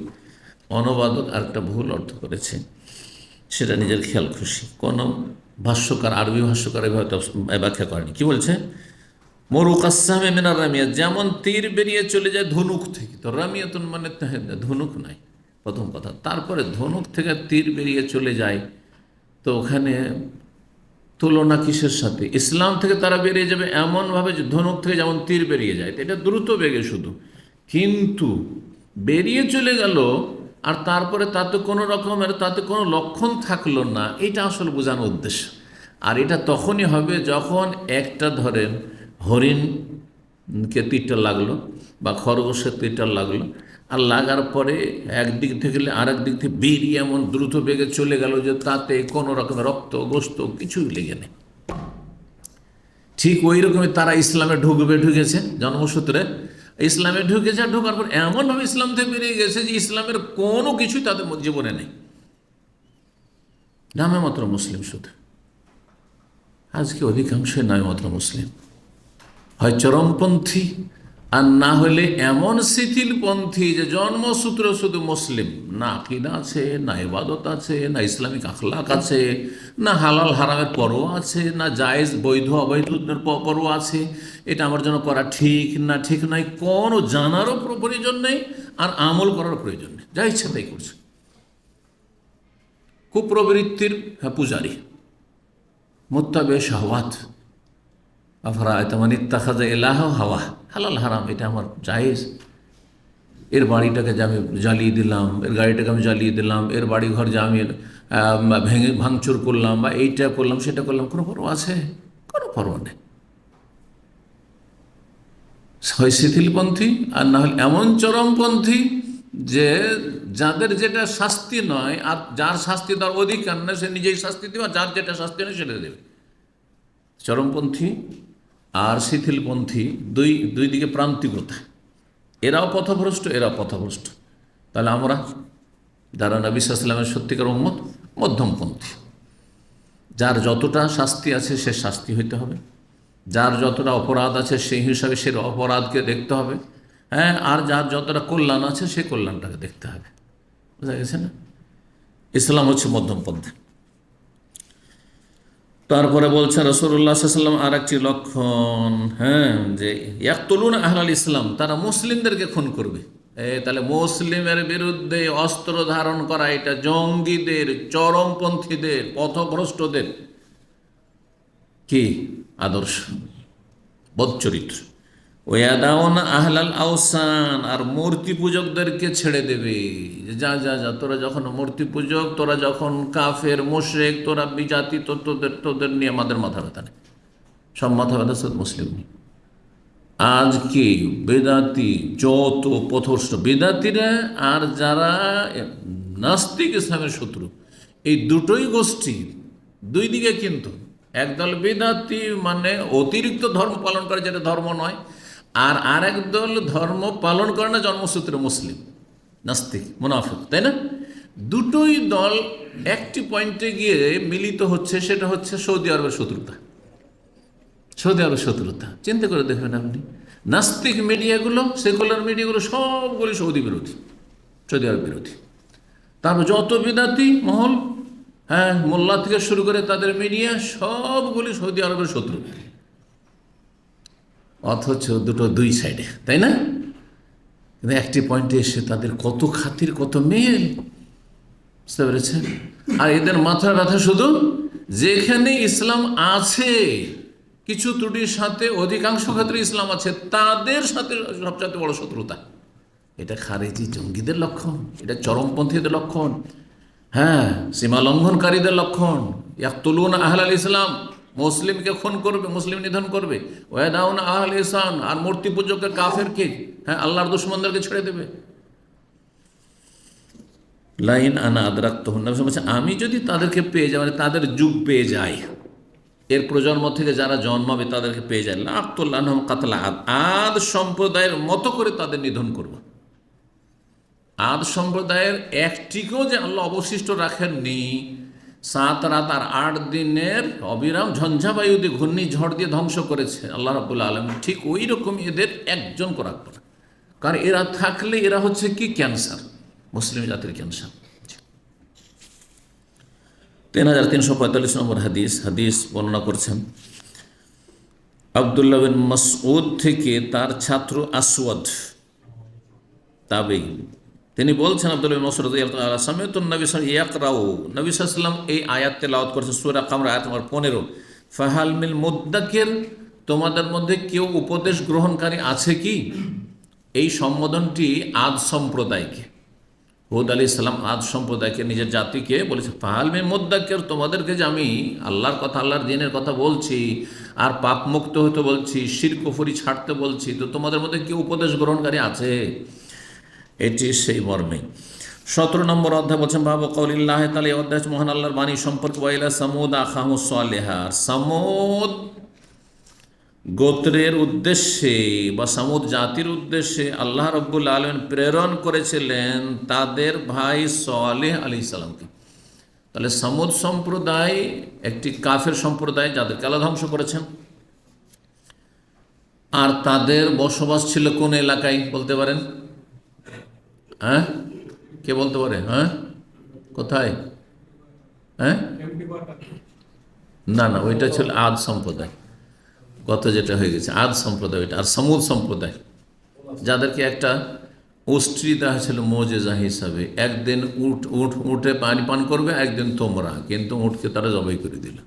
অনুবাদক আরেকটা ভুল অর্থ করেছে, সেটা নিজের খেয়াল খুশি। কোন ভাষ্যকার, আরবি ভাষ্যকার এভাবে ব্যাখ্যা করেনি। কি বলছে? মরুকাসামে মিনার রামিয়া, যেমন তীর বেরিয়ে চলে যায় ধনুক থেকে। তো রামিয়াতুন মানে ধনুক নাই, প্রথম কথা। তারপরে ধনুক থেকে তীর বেরিয়ে চলে যায়, তো ওখানে তুলনা কিসের সাথে? ইসলাম থেকে তারা বেরিয়ে যাবে এমনভাবে যে ধনুক থেকে যেমন তীর বেরিয়ে যায়, এটা দ্রুত বেগে শুধু, কিন্তু বেরিয়ে চলে গেল আর তারপরে তাতে কোনো রকমের, তাতে কোনো লক্ষণ থাকলো না, এটা আসলে বোঝানোর উদ্দেশ্য। আর এটা তখনই হবে যখন একটা ধরেন হরিণকে তীরটা লাগলো বা খরগোশের তীরটা লাগলো, আর লাগার পরে একদিক থেকে আরেক দিক থেকে বেরিয়ে এমন দ্রুত বেগে চলে গেল যে তাতে কোনো রকমের রক্ত গোস্ত কিছুই লেগে নেই। ঠিক ওই রকমই তারা ইসলামে ঢুকেছে জন্মসূত্রে, ইসলামে ঢুকেছে, আর ঢোকার পর এমনভাবে ইসলাম থেকে বেরিয়ে গেছে যে ইসলামের কোনো কিছুই তাদের জীবনে নেই, নামে মাত্র মুসলিম শুধু। আজকে অধিকাংশই নামে মাত্র মুসলিম, হয় চরমপন্থী আর না হলে এমন শিথিলপন্থী যে জন্মসূত্র শুধু মুসলিম, না আকিদা আছে, না ইবাদত আছে, না ইসলামিক আখলাক আছে, না হালাল হারামের পরোয়া আছে, না জায়েজ বৈধ অবৈধের পরোয়া আছে, এটা আমার জন্য করা ঠিক না ঠিক নয় কোনো জানারও প্রয়োজন নেই, আর আমল করার প্রয়োজন নেই, যা ইচ্ছা তাই করছে। কুপ্রবৃত্তির পূজারী, মুত্তাবে শাহওয়াত, হাওয়া, হালাল হারাম এটা আমার জায়েজ, এর বাড়িটাকে যে আমি জ্বালিয়ে দিলাম, এর গাড়িটাকে আমি জ্বালিয়ে দিলাম, এর বাড়ি ঘর যে আমি ভাঙচুর করলাম বা এইটা করলাম সেটা করলাম, কোনো পরোয়া আছে? কোনো পরোয়া নেই। হয় শিথিলপন্থী আর না হলে এমন চরমপন্থী যে যাদের যেটা শাস্তি নয়, আর যার শাস্তি তার অধিকার নয় সে নিজেই শাস্তি দেবে, আর যার যেটা শাস্তি নয় সেটা দেবে। চরমপন্থী আর শিথিলপন্থী দুই দিকে প্রান্তিকতা, এরাও পথভ্রষ্ট, এরাও পথভ্রষ্ট। তাহলে আমরা যারা নবী সাল্লাল্লাহু আলাইহি ওয়াসাল্লামের সত্যিকার উম্মত, মধ্যমপন্থী। যার যতটা শাস্তি আছে সে শাস্তি হইতে হবে, যার যতটা অপরাধ আছে সেই হিসাবে সে অপরাধকে দেখতে হবে, হ্যাঁ, আর যার যতটা কল্যাণ আছে সে কল্যাণটাকে দেখতে হবে। বোঝা গেছে না? ইসলাম হচ্ছে মধ্যমপন্থী। তারপরে বলছেন রাসূলুল্লাহ সাল্লাল্লাহু আলাইহি ওয়াসাল্লাম আর একটি লক্ষণ, হ্যাঁ, যে ইয়াকতুলুনা আহলাল ইসলাম, তারা মুসলিমদেরকে খুন করবে। তাহলে মুসলিমের বিরুদ্ধে অস্ত্র ধারণ করা এটা জঙ্গিদের, চরমপন্থীদের, পথভ্রষ্টদের কি আদর্শ, বদচরিত্র। ওয়াদাউনা আহলাল আওসান, আর মূর্তি পূজকদেরকে ছেড়ে দেবে। যা যা যা, তোরা যখন মূর্তি পূজক, তোরা যখন কাফের মুশরিক, তোরা বিজাতি, তোদের নিয়ে আমাদের মাথা ব্যথা নেই, সব মাথা ব্যথা সব মুসলিম নেই। আজকে বেদাতি যত পথভ্রষ্ট বেদাতিরা আর যারা নাস্তিক ইসলামের শত্রু, এই দুটোই গোষ্ঠী দুই দিকে, কিন্তু একদল বেদাতি মানে অতিরিক্ত ধর্ম পালন করে যেটা ধর্ম নয়, আর আরেক দল ধর্ম পালন করে না, জন্মসূত্রে মুসলিম, নাস্তিক, মুনাফিক, তাই না? দুটোই দল একটি পয়েন্টে গিয়ে মিলিত হচ্ছে, সেটা হচ্ছে সৌদি আরবের শত্রুতা। সৌদি আরবের শত্রুতা চিন্তা করে দেখবেন আপনি, নাস্তিক মিডিয়াগুলো, সেকুলার মিডিয়াগুলো সবগুলি সৌদি বিরোধী, সৌদি আরব বিরোধী। তারপর যত বিদাতি মহল, হ্যাঁ, মোল্লা থেকে শুরু করে তাদের মিডিয়া সবগুলি সৌদি আরবের শত্রু, অথচ দুটো দুই সাইডে, তাই না? কিন্তু একটি পয়েন্টে এসে তাদের কত খাতির, কত মেল, বুঝতে পেরেছেন? আর এদের মাথার ব্যথা শুধু যেখানে ইসলাম আছে কিছু ত্রুটির সাথে অধিকাংশ ক্ষেত্রে ইসলাম আছে, তাদের সাথে সবচেয়ে বড় শত্রুতা। এটা খারেজি জঙ্গিদের লক্ষণ, এটা চরমপন্থীদের লক্ষণ, হ্যাঁ, সীমা লঙ্ঘনকারীদের লক্ষণ। ইয়াকতুলুন আহলাল ইসলাম, মুসলিমকে খুন করবে, মুসলিম নিধন করবে। ওয়াদাউন আহল ইহসান, আর মূর্তি পূজকের কাফেরকে, হ্যাঁ, আল্লাহর দুশমনদেরকে ছেড়ে দেবে। লাইন আনা আদরাক্তহুম, নবী বলছে আমি যদি তাদেরকে পেয়ে যাই, মানে তাদের যুগ পেয়ে যাই, এর প্রজন্ম থেকে যারা জন্মাবে তাদেরকে পেয়ে যায়, লাআক্তুল্লাহম কাতলা আদ, আদ সম্প্রদায়ের মতো করে তাদের নিধন করব। আদ সম্প্রদায়ের একটিকেও যে আল্লাহ অবশিষ্ট রাখেননি, 7 রাত আর 8 দিনের অবিরাম ঝঞ্ঝাবায়ু দিয়ে, ঘূর্ণিঝড় দিয়ে ধ্বংস করেছে আল্লাহ রাব্বুল আলামিন, ঠিক ওই রকম এদের একজন করা রাখবে না। কারণ এরা থাকলে এরা হচ্ছে কি ক্যান্সার, মুসলিম জাতির ক্যান্সার। 3345 নম্বর হাদিস বর্ণনা করছেন আব্দুল্লাহ বিন মাসউদ থেকে, তার ছাত্র আসওয়াদ তাবেঈ, তিনি বলছেন, আব্দুল্লাহ বিন মাসউদ রাদিয়াল্লাহু তাআলা সামি'তু নবী সাল্লাল্লাহু আলাইহি ইয়াকরাউ, নবী সাল্লাল্লাহু আলাইহি ওয়াসাল্লাম এই আয়াত তেলাওয়াত করেছেন, সূরা কামর আয়াত নম্বর 15, ফাহাল মিল মুদ্দাকির, তোমাদের মধ্যে কেউ উপদেশ গ্রহণকারী আছে কি? এই সম্বোধনটি আদ সম্প্রদায়কে, হুদ আলাইহিস সালাম আদ সম্প্রদায়কে, নিজের জাতিকে বলেছে, ফাহাল মিল মুদ্দাকির, তোমাদেরকে যে আমি আল্লাহর কথা, আল্লাহর দ্বীনের কথা বলছি, আর পাপ মুক্ত হতে বলছি, শিরক কুফরি ছাড়তে বলছি, তো তোমাদের মধ্যে কেউ উপদেশ গ্রহণকারী আছে? এটি সেই মর্মে 17 নম্বর অধ্যায় বলছেন, বাবু কওলিল্লাহ তাআলা, এই অধ্যায় মহান আল্লাহর বাণী সম্পর্কে, ওয়াইলা সামুদ আখাহুস সালেহা, সামুদ গোত্রের উদ্দেশ্যে বা সামুদ জাতির উদ্দেশ্যে আল্লাহ রাব্বুল আলামিন প্রেরণ করেছিলেন তাদের ভাই সালেহ আলাইহিস সালামকে। তাহলে সামুদ সম্প্রদায় একটি কাফের সম্প্রদায়, যাদেরকে আল্লাহ ধ্বংস করেছেন। আর তাদের বসবাস ছিল কোন এলাকায় বলতে পারেন? হ্যাঁ, কে বলতে পারে? হ্যাঁ, কোথায়? হ্যাঁ, না, ওইটা ছিল আদ সম্প্রদায়, গত যেটা হয়ে গেছে আদ সম্প্রদায় ওইটা। আর সামুদ সম্প্রদায়, যাদেরকে একটা উষ্ট্রি দেওয়া হয়েছিল মোজেজা হিসাবে, একদিন উঠে পানি পান করবে, একদিন তোমরা, কিন্তু উটকে তারা জবাই করে দিল।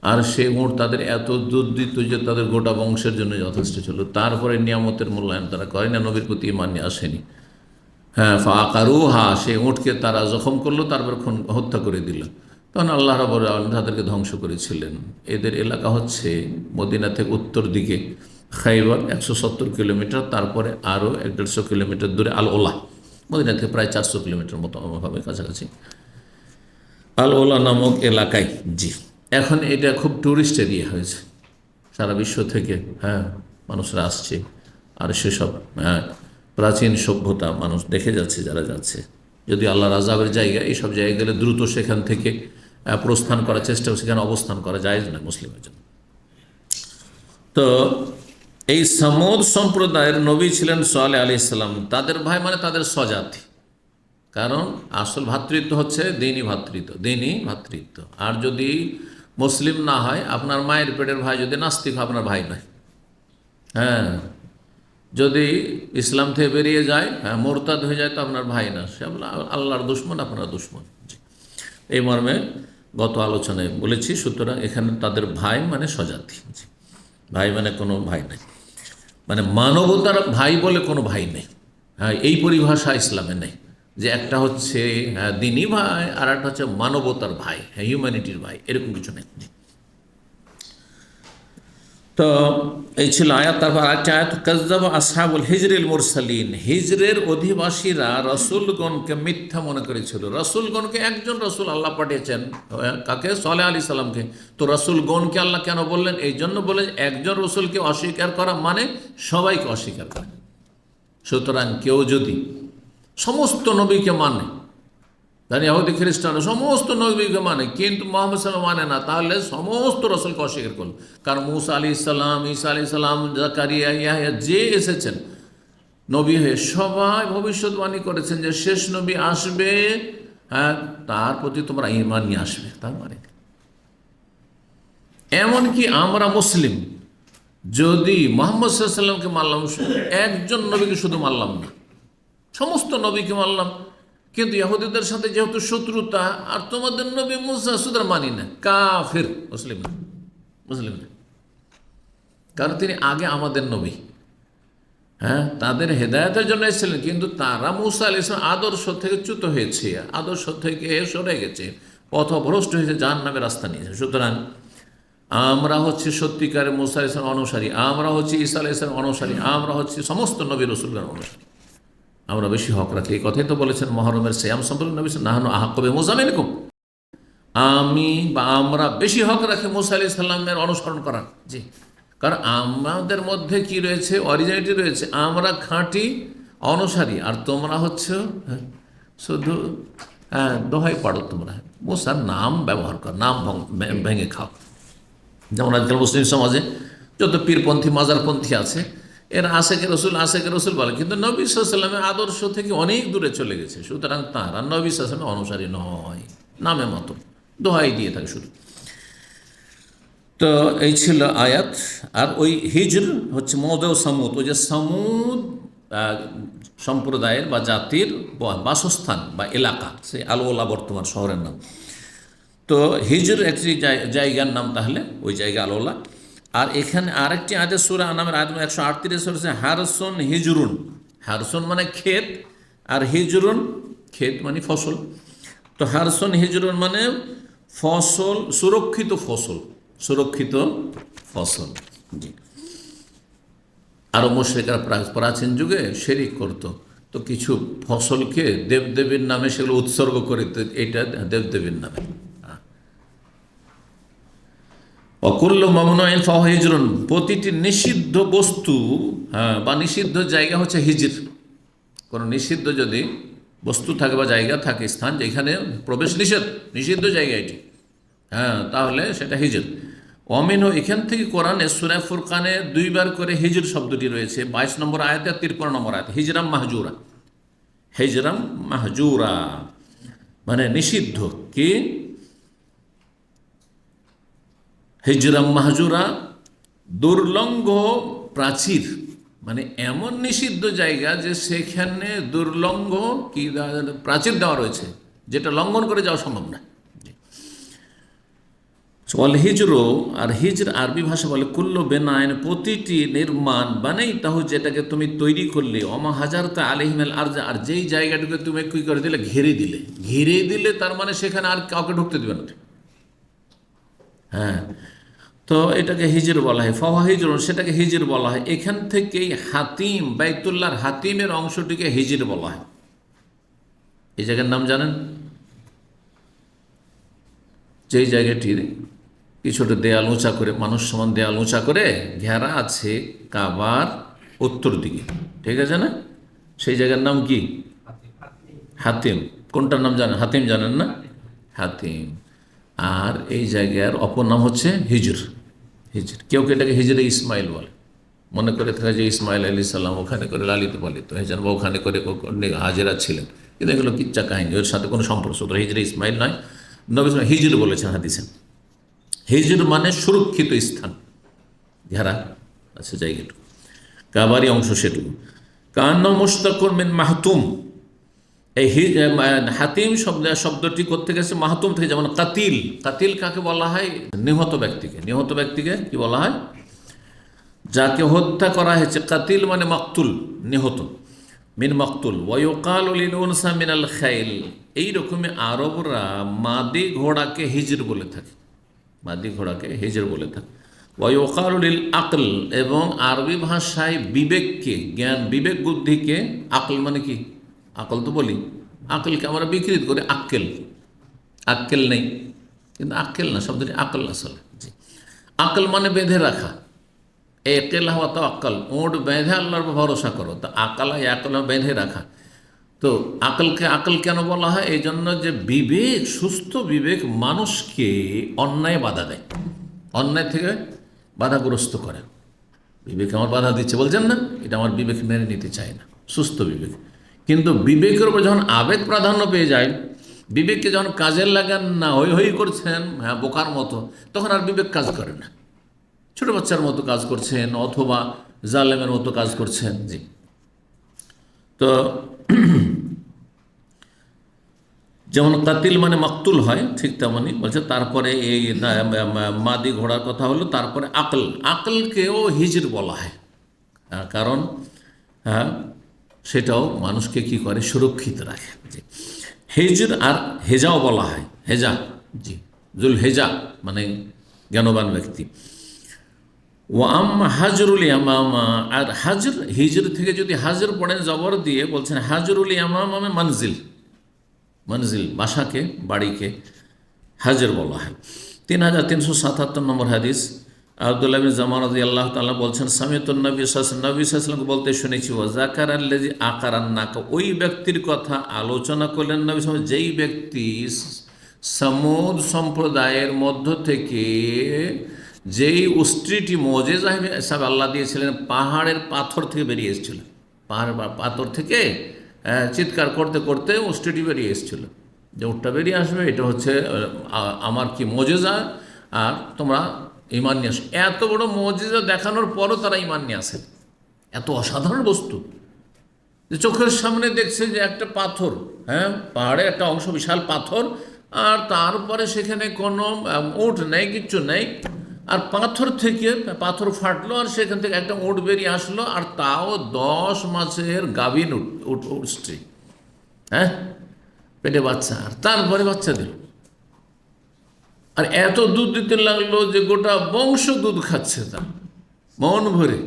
আর সে উট তাদের এত দুধ দিত যে তাদের গোটা বংশের জন্য যথেষ্ট ছিল। তারপরে নিয়ামতের মূল্যায়ন তারা করে না, নবীর প্রতি ঈমান নিয়ে আসেনি। হ্যাঁ, ফাকারুহা, সেই উটকে তারা জখম করলো, তারপর হত্যা করে দিল। তখন আল্লাহ রাব্বুল আলামিন তাদেরকে ধ্বংস করেছিলেন। এদের এলাকা হচ্ছে মদিনা থেকে উত্তর দিকে খাইবার, 170 কিলোমিটার, তারপরে আরও 150 কিলোমিটার দূরে আল ওলা, মদিনা থেকে প্রায় 400 কিলোমিটার মতো হবে কাছাকাছি, আল ওলা নামক এলাকায়। জি, এখন এটা খুব ট্যুরিস্ট এরিয়া হয়েছে, সারা বিশ্ব থেকে, হ্যাঁ, মানুষরা আসছে। আর সেসব প্রাচীন সভ্যতা মানুষ দেখে যাচ্ছে, যারা যাচ্ছে। যদি আল্লাহর আযাবের জায়গা, এইসব জায়গায় গেলে দ্রুত সেখান থেকে প্রস্থান করার চেষ্টা, সেখানে অবস্থান করা জায়েজ না মুসলিমের জন্য। তো এই সামুদ সম্প্রদায়ের নবী ছিলেন সালেহ আলাইহিস সালাম, তাদের ভাই মানে তাদের স্বজাতি। কারণ আসল ভ্রাতৃত্ব হচ্ছে দ্বীনি ভ্রাতৃত্ব। আর যদি মুসলিম না হয়, আপনার মায়ের পেটের ভাই যদি নাস্তিক হয়, আপনার ভাই নয়। হ্যাঁ, যদি ইসলাম থেকে বেরিয়ে যায়, হ্যাঁ, মোরতাদ হয়ে যায়, তো আপনার ভাই না, সে আল্লাহর দুশমন, আপনার দুশমন। এই মর্মে গত আলোচনায় বলেছি। সুতরাং এখানে তাদের ভাই মানে স্বজাতি, ভাই মানে কোনো ভাই নেই, মানে মানবতার ভাই বলে কোনো ভাই নেই। হ্যাঁ, এই পরিভাষা ইসলামে নেই, যে একটা হচ্ছে দ্বীনি ভাই আর একটা হচ্ছে মানবতার ভাই, হ্যাঁ, হিউম্যানিটির ভাই, এরকম কিছু নেই। তো এই ছিল আয়াত। তারপর আরেকটা আয়াত, কাযযাবা আসহাবুল হিজরিল মুরসালিন, হিজরের অধিবাসীরা রসুলগণকে মিথ্যা মনে করেছিল। রসুলগণকে, একজন রসুল আল্লাহ পাঠিয়েছেন, কাকে? সালেহ আলাইহিস সালামকে। তো রসুলগণকে আল্লাহ কেন বললেন? এই জন্য বললেন, একজন রসুলকে অস্বীকার করা মানে সবাইকে অস্বীকার করা। সুতরাং কেউ যদি সমস্ত নবীকে মানে, তার ইহুদি খ্রিস্টান সমস্ত নবীকে মানে, কিন্তু মুহাম্মদ সাল্লাল্লাহু আলাইহি ওয়াসাল্লাম মানে না, তাহলে সমস্ত রসুলকে অস্বীকার করল। কারণ মুসা আলাইহিস সালাম, ঈসা আলাইহিস সালাম, জাকারিয়া, ইয়াহইয়া, যে এসেছেন নবী হয়ে, সবাই ভবিষ্যৎবাণী করেছেন যে শেষ নবী আসবে, হ্যাঁ, তার প্রতি তোমরা ঈমান নিয়ে আসবে। তার মানে এমনকি আমরা মুসলিম যদি মুহাম্মদ সাল্লাল্লাহু আলাইহি ওয়াসাল্লামকে মানলাম, একজন নবীকে শুধু মানলাম না, সমস্ত নবীকে মানলাম, কিন্তু ইহুদিদের সাথে যেহেতু শত্রুতা, আর তোমাদের নবী মুসা, সুতরাং মানি না, কাফির, মুসলিম না। কারণ তিনি আগে আমাদের নবী। হ্যাঁ, তাদের হেদায়েতের জন্য এসেছিলেন, কিন্তু তারা মুসা আলাইহিস সালাম আদর্শ থেকে চ্যুত হয়েছে, আদর্শ থেকে সরে গেছে, পথভ্রষ্ট হয়েছে, জাহান্নামের রাস্তা নিয়েছে। সুতরাং আমরা হচ্ছে সত্যিকারের মুসা আলাইহিস সালাম অনুসারী, আমরা হচ্ছে ঈসা আলাইহিস সালাম অনুসারী, আমরা হচ্ছে সমস্ত নবী রাসূলগণের অনুসারী। আমরা বেশি হক রাখি। এই কথাই তো বলেছেন মহরমের সিয়াম সম্পর্কে নবী নাহনু আহাক্কু বিমূসা মিনকুম, আমি বা আমরা বেশি হক রাখি মুসা আলাইহিস সালামের অনুসরণ করার। জি, কারণ আমাদের মধ্যে কি রয়েছে, অরিজিনালিটি রয়েছে, আমরা খাঁটি অনুসারী, আর তোমরা হচ্ছে শুধু দোহাই পাড়ো, তোমরা মুসার নাম ব্যবহার কর, নাম ভেঙে খাও। যেমন আজকাল মুসলিম সমাজে যত পীরপন্থী মাজারপন্থী আছে, এরা আশেকে রসুল বলে, কিন্তু নবী সাল্লাল্লাহু আলাইহি ওয়াসাল্লামের আদর্শ থেকে অনেক দূরে চলে গেছে। সুতরাং তারা নবী সাল্লাল্লাহু আলাইহি ওয়াসাল্লামের অনুসারী নয়, নামের মতো দোহাই দিয়ে থাকে শুধু। তো এই ছিল আয়াত। আর ওই হিজর হচ্ছে মৌদে সামুদ, ওই যে সামুদ সম্প্রদায়ের বা জাতির বাসস্থান বা এলাকা, সেই আলোলা বর্তমান শহরের নাম। তো হিজর একটি জায়গার নাম, তাহলে ওই জায়গা আলোলা। আর এখানে আরেকটি আয়াতে সূরা আনামের আয়াত 138 হচ্ছে হারসুন হিজরুন। হারসুন মানে ক্ষেত, আর হিজরুন ক্ষেত মানে ফসল। তো হারসুন হিজরুন মানে ফসল, সুরক্ষিত ফসল, সুরক্ষিত ফসল। জি, আরও মুশরিকরা প্রাচীন যুগে শিরক করত, তো কিছু ফসলকে দেবদেবীর নামে সেগুলো উৎসর্গ করে, এটা দেবদেবীর নামে। অকুল্ল মামনুইন ফাহুয়া হিজরুন, প্রতিটি নিষিদ্ধ বস্তু বা নিষিদ্ধ জায়গা হচ্ছে হিজর। কোনো নিষিদ্ধ যদি বস্তু থাকে বা জায়গা থাকে, স্থান যেখানে প্রবেশ নিষিদ্ধ জায়গা এটি, তাহলে সেটা হিজর। অমিনহ, এখান থেকে কোরআনে সূরা ফুরকানে 2 বার করে হিজর শব্দটি রয়েছে, 22 নম্বর আয়াতে আর 53 নম্বর আয়াতে। হিজরাম মাহজুরা, হিজরাম মাহজুরা মানে নিষিদ্ধ। কি হিজরাম মাহজুরা? দুর্লঙ্ঘ প্রাচীর, মানে এমন নিষিদ্ধ জায়গা যে সেখানে দুর্লঙ্ঘ কি প্রাচীর দেওয়া রয়েছে, যেটা লঙ্ঘন করে যাওয়া সম্ভব না। ওয়াল হিজরো, আর হিজর আরবি ভাষা বলে কুল্লু বেনায়ন, প্রতিটি নির্মাণ, বানাই তাহু যেটাকে তুমি তৈরি করলে, অমা হাজারতা আলাইহিমাল আরজ, আর যেই জায়গাটাকে তুমি কি করে দিলে, ঘিরে দিলে, তার মানে সেখানে আর কাউকে ঢুকতে দিবে না। তো এটাকে হিজর বলা হয়, ফাহুয়া হিজরুন, সেটাকে হিজর বলা হয়। এখান থেকেই হাতিম, বাইতুল্লাহর হাতিমের অংশটিকে হিজর বলা হয়। এই জায়গার নাম জানেন? যেই জায়গাটির কিছুটা দেয়াল উঁচা করে, মানুষ সমান দেয়াল উঁচা করে ঘেরা আছে কাবার উত্তর দিকে, ঠিক আছে না? সেই জায়গার নাম কি? হাতিম। কোনটার নাম জানেন? হাতিম জানেন না? হাতিম। আর এই জায়গার অপর নাম হচ্ছে হিজর। কেউ এটাকে হিজরে ইসমাইল বলে, মনে করে থাকে যে ইসমাইল আলাইহিস সালাম ওখানে করে লালিত পালিত হয়েছেন বা ওখানে করে হাজেরা ছিলেন, কিন্তু এগুলো কিচ্ছা কাহিনী, ওর সাথে কোনো সম্পর্ক। সুতরাং হিজরে ইসমাইল নয়, নবী হিজর বলেছেন হাদিসে। হিজর মানে সুরক্ষিত স্থান, ঘেরা আছে জায়গাটুকু, কাবারি অংশ সেটুকু। কান্না মুশতাকুন মিন মাহতুম, এই হাতিম শব্দটি করতে গেছে মাহতুম থেকে, যেমন কাতিল। কাতিল কাকে বলা হয়? নিহত ব্যক্তিকে কি বলা হয়? যাকে হত্যা করা হয়েছে। কাতিল মানে মাকতুল, নিহত। মিন মাকতুল। ওয়ায়ুকালু লিল উনসা মিনাল খাইল, এইরকমই আরবরা মাদি ঘোড়াকে হিজর বলে থাকে, ওয়ায়ুকালু লিল আকল, এবং আরবি ভাষায় বিবেককে, জ্ঞান, বিবেক বুদ্ধিকে আকল মানে কি? আকল তো বলি, আকলকে আমরা বিকৃত করি আক্কেল নেই, কিন্তু আক্কেল না, শব্দটি আকল আসলে। জি, আকল মানে বেঁধে রাখা। একেল হওয়া তো আক্কাল, ওঁট বেঁধে আল্লাহর ভরসা করো, তো আকালা আকল বেঁধে রাখা। তো আকলকে আকল কেন বলা হয়? এই জন্য যে বিবেক, সুস্থ বিবেক মানুষকে অন্যায় বাধা দেয়, অন্যায় থেকে বাধাগ্রস্ত করে। বিবেক আমার বাধা দিচ্ছে বলছেন না, এটা আমার বিবেক মেনে নিতে চায় না, সুস্থ বিবেক। কিন্তু বিবেকের উপর যখন আবেগ প্রাধান্য পেয়ে যায়, বিবেককে যখন কাজে লাগান না, হই করছেন বোকার মতো, তখন আর বিবেক কাজ করে না, ছোট বাচ্চার মতো কাজ করছেন অথবা জালেমের মতো কাজ করছেন। জি, তো যেমন কাতিল মানে মাকতুল হয়, ঠিক তেমনই বলছে। তারপরে এই মাদি ঘোড়ার কথা হলো, তারপরে আকল, আকলকেও হিজর বলা হয়, কারণ হ্যাঁ সেটাও মানুষকে কি করে, সুরক্ষিত রাখে। জি, হিজর আর হেজাও বলা হয়, হেজা, জি, জুল হেজা মানে জ্ঞানবান ব্যক্তি। ও হাজরুল ইয়ামামা, আর হাজর, হিজর থেকে যদি হাজর পড়েন জবর দিয়ে, বলছেন হাজরুল ইয়ামামা মঞ্জিল, মঞ্জিল বাসাকে, বাড়িকে হাজর বলা হয়। 3377 নম্বর হাদিস, আব্দুল্লাহ বিন জামা রাদিয়াল্লাহু তাআলা বলছেন, সামিতুন নবী সাল্লাল্লাহু আলাইহি ওয়াসাল্লামকে বলতে শুনেছি, ওয়া যাকারাল্লাযী আকারান নাকা, ওই ব্যক্তির কথা আলোচনা করলেন নবী সাল্লাল্লাহু আলাইহি ওয়াসাল্লাম, যেই ব্যক্তি সমুদ সম্প্রদায়ের মধ্য থেকে যেই উষ্ট্রিটি মোজেজা হিসাবে আল্লাহ দিয়েছিলেন, পাহাড়ের পাথর থেকে বেরিয়ে এসেছিল, পাহাড় বা পাথর থেকে চিৎকার করতে করতে উষ্ট্রিটি বেরিয়ে এসেছিল, যে উটটা বেরিয়ে আসবে, এটা হচ্ছে আমার কি মোজেজা, আর তোমরা ঈমান নিয়ে আসো। এত বড় মোজেজা দেখানোর পরও তারা ঈমান নিয়ে আসে, এত অসাধারণ বস্তু যে চোখের সামনে দেখছে যে একটা পাথর, হ্যাঁ পাহাড়ের একটা অংশ বিশাল পাথর, আর তারপরে সেখানে কোনো উট নেই, কিচ্ছু নেই, আর পাথর থেকে পাথর ফাটলো, আর সেখান থেকে একটা উট বেরিয়ে আসলো, আর তাও 10 মাসের গাভীন উঠছে, হ্যাঁ পেটে বাচ্চা, আর তারপরে বাচ্চা দিল, আর এত দুধ দিতে লাগলো যে গোটা বংশ দুধ খাচ্ছে, তা মন ভরে।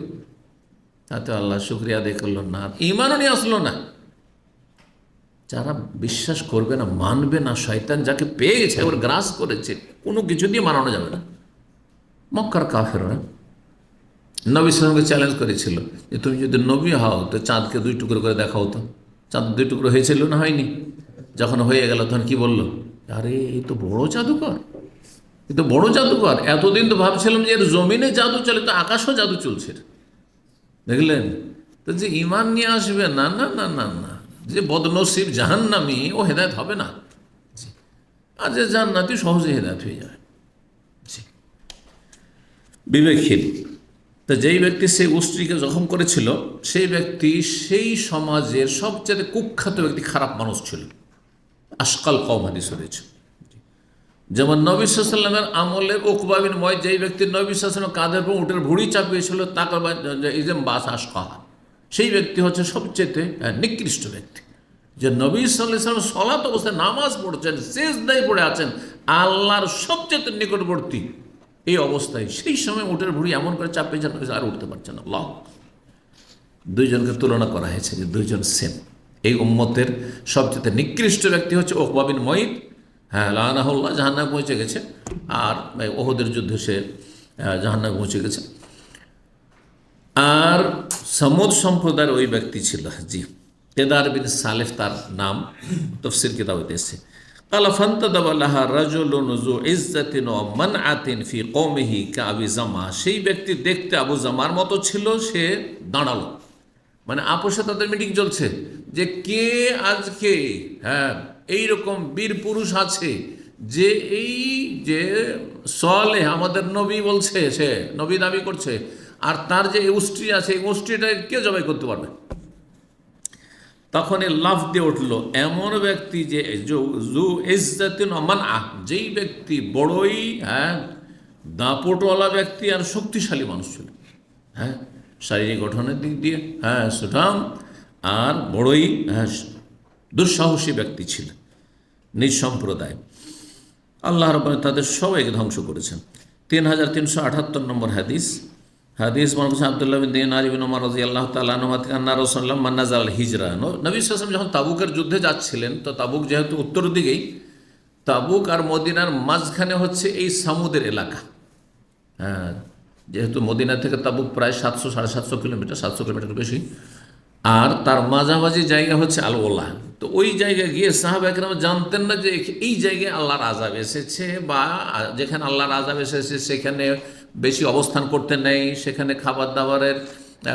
তাতে আল্লাহ শুকরিয়া আদায় করলো না, ঈমানও নিয়ে আসলো না। যারা বিশ্বাস করবে না, মানবে না, শয়তান যাকে পেয়ে গেছে, ওর গ্রাস করেছে, কোনো কিছু দিয়ে মানানো যাবে না। মক্কার কাফেররা নবী সাল্লামকে চ্যালেঞ্জ করেছিল যে তুমি যদি নবী হও তো চাঁদকে 2 টুকরো করে দেখা হতো। চাঁদ 2 টুকরো হয়েছিল না, হয়নি? যখন হয়ে গেল তখন কি বললো, আরে এই তো বড় জাদুকর, এ তো বড় জাদুকর। এতদিন তো ভাবছিলাম যে এর জমিনে জাদু চলে, তো আকাশও জাদু চলছে, দেখলেন তো। যে ঈমান নিয়ে আসবে না, না না না না, যে বদনসিব জাহান্নামী, ও হেদায়েত হবে না। আর যে জান্নাতি সহজে হেদায়েত হয়ে যাবে। বিবেকহীন। তো যেই ব্যক্তি সেই উষ্ট্রিকে জখম করেছিল, সেই ব্যক্তি সেই সমাজের সবচেয়ে কুখ্যাত ব্যক্তি, খারাপ মানুষ ছিল। আশকাল কওম হাদিস রয়েছে। যেমন নবী সাল্লাল্লাহু আলাইহি ওয়াসাল্লামের আমলের উকবা বিন মুয়াইত, যেই ব্যক্তি নবী সাল্লাল্লাহু আলাইহি ওয়াসাল্লামের কাঁধের উপর উটের ভুঁড়ি চাপিয়েছিল, তাকে ইজম বাস আশকাহা, সেই ব্যক্তি হচ্ছে সবচেয়ে নিকৃষ্ট ব্যক্তি। যে নবী সাল্লাল্লাহু আলাইহি ওয়াসাল্লাম সলাত অবস্থায় নামাজ পড়ছেন, সিজদায় পড়ে আছেন, আল্লাহর সবচেয়ে নিকটবর্তী, এই অবস্থায় সেই সময় উটের ভুঁড়ি এমন করে চাপিয়েছেন আর উঠতে পারছেন না। আল্লাহ, দুইজনকে তুলনা করা হয়েছে যে দুইজন সেম। এই উম্মতের সবচেয়ে নিকৃষ্ট ব্যক্তি হচ্ছে উকবা বিন মুয়াইত, হ্যাঁ লানাহুল্লাহ, জাহান্নামে পৌঁছে গেছে, আর ওহদের যুদ্ধে সে জাহান্নামে পৌঁছে গেছে। আর সমুদ সম্প্রদায়ের ওই ব্যক্তি ছিল, জি, কেদার বিন সালেফ তার নাম, তাফসীর কিতাবে এসেছে। কালা ফান্তাদাবা লাহা রাজুলুন যু ইজ্জাতিন ওয়া মানআতিন ফি কওমিহি কাবি জামা, সেই ব্যক্তি দেখতে আবু জামার মতো ছিল, সে দাঁড়ালো, মানে আপোষে তাদের মিটিং চলছে যে কে আজকে হ্যাঁ এইরকম বীর পুরুষ আছে যে এই যে সলেহ আমাদের নবী বলছে, সে নবী দাবি করছে, আর তার যে উষ্ট্রি আছে, এই উষ্ট্রিটা কে জবাই করতে পারবে। তখন লাফ দিয়ে উঠল এমন ব্যক্তি যে জু ইজ্জাতিন ওয়া মানআ, যেই ব্যক্তি বড়ই দাপটওয়ালা ব্যক্তি আর শক্তিশালী মানুষ ছিল, হ্যাঁ শারীরিক গঠনের দিক দিয়ে সুঠাম, আর বড়ই দুঃসাহসী ব্যক্তি ছিল, নিজ সম্প্রদায়। আল্লাহ রাব্বুল তাদের সবাইকে ধ্বংস করেছেন। 3378 নম্বর হাদিস, হাদিস বলছেন আব্দুল্লাহ বিন দিনার ইবনে উমর রাদিয়াল্লাহু তাআলা আনহু আন্না রাসূলুল্লাহ মান নাযাল হিজরা, নবী সাল্লাল্লাহু আলাইহি ওয়াসাল্লাম যখন তাবুকের যুদ্ধে যাচ্ছিলেন, তো তাবুক যেহেতু উত্তর দিকেই, তাবুক আর মদিনার মাঝখানে হচ্ছে এই সামুদের এলাকা, হ্যাঁ যেহেতু মদিনা থেকে তাবুক প্রায় 700-750 কিলোমিটার, 700 কিলোমিটার বেশি, আর তার মাঝামাঝি জায়গা হচ্ছে আল ওলা। তো ওই জায়গায় গিয়ে সাহাবা একরাম জানতেন না যে এই জায়গায় আল্লাহর আযাব এসেছে, বা যেখানে আল্লাহর আযাব এসেছে সেখানে বেশি অবস্থান করতে নেই, সেখানে খাবার দাবারের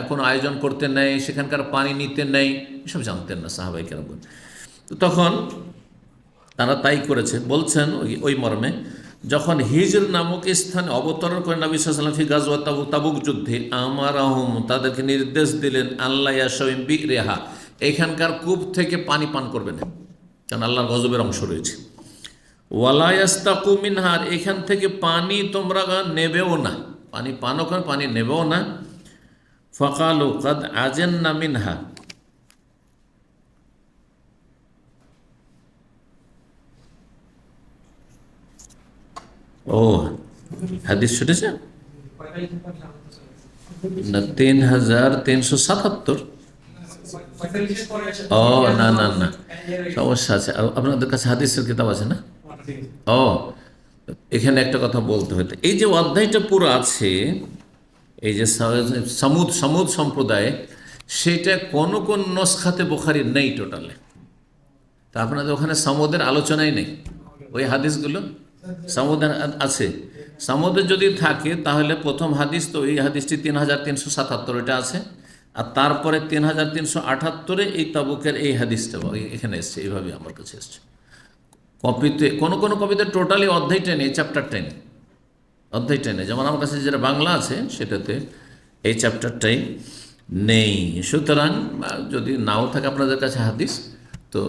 কোনো আয়োজন করতে নেই, সেখানকার পানি নিতে নেই, এসব জানতেন না সাহাবা একরাম। তো তখন তারা তাই করেছে। বলছেন ওই মর্মে, যখন হিজর নামক স্থানে অবতরণ করে নবী সাল্লাল্লাহু আলাইহি ওয়াসাল্লাম ফি গাজওয়াত তাবুক, তাবুক যুদ্ধে, আমারাহুম তাদেরকে নির্দেশ দিলেন, আল্লাহ ইয়াশরাবু বিরহা, এখানকার কূপ থেকে পানি পান করবে না, কারণ আল্লাহর গজবের অংশ রয়েছে। ওয়ালা ইয়াস্তাকু মিনহা, এখান থেকে পানি তোমরা নেবেও না, পানি পানও করে পানি নেবেও না। ফাকালু কাদ আজান্না মিনহা, ও হাদিস শুনেছে না 3377। ও না না না, সমস্যা আছে। আপনাদের কাছে হাদিসের কিতাব আছে না? ও, এখানে একটা কথা বলতে হতো, এই যে অধ্যায়টা পুরো আছে, এই যে সামুদ সামুদ সম্প্রদায়, সেটা কোন কোন নসখাতে বুখারীর নেই টোটালে। তা আপনাদের ওখানে সামুদের আলোচনাই নেই, ওই হাদিসগুলো সামুদের আছে। সামুদের যদি থাকে তাহলে প্রথম হাদিস তো এই হাদিসটি 3377 এটা আছে, আর তারপরে 3378 এই তাবুকের এই হাদিসটা এখানে এসছে, এইভাবে আমার কাছে এসছে। কপিতে কোনো কোনো কপিতে টোটালি অধ্যায়টা নেই, চ্যাপ্টারটাই নেই, অধ্যায়টা নেই। যেমন আমার কাছে যেটা বাংলা আছে সেটাতে এই চ্যাপ্টারটাই নেই। সুতরাং যদি নাও থাকে আপনাদের কাছে হাদিস, তো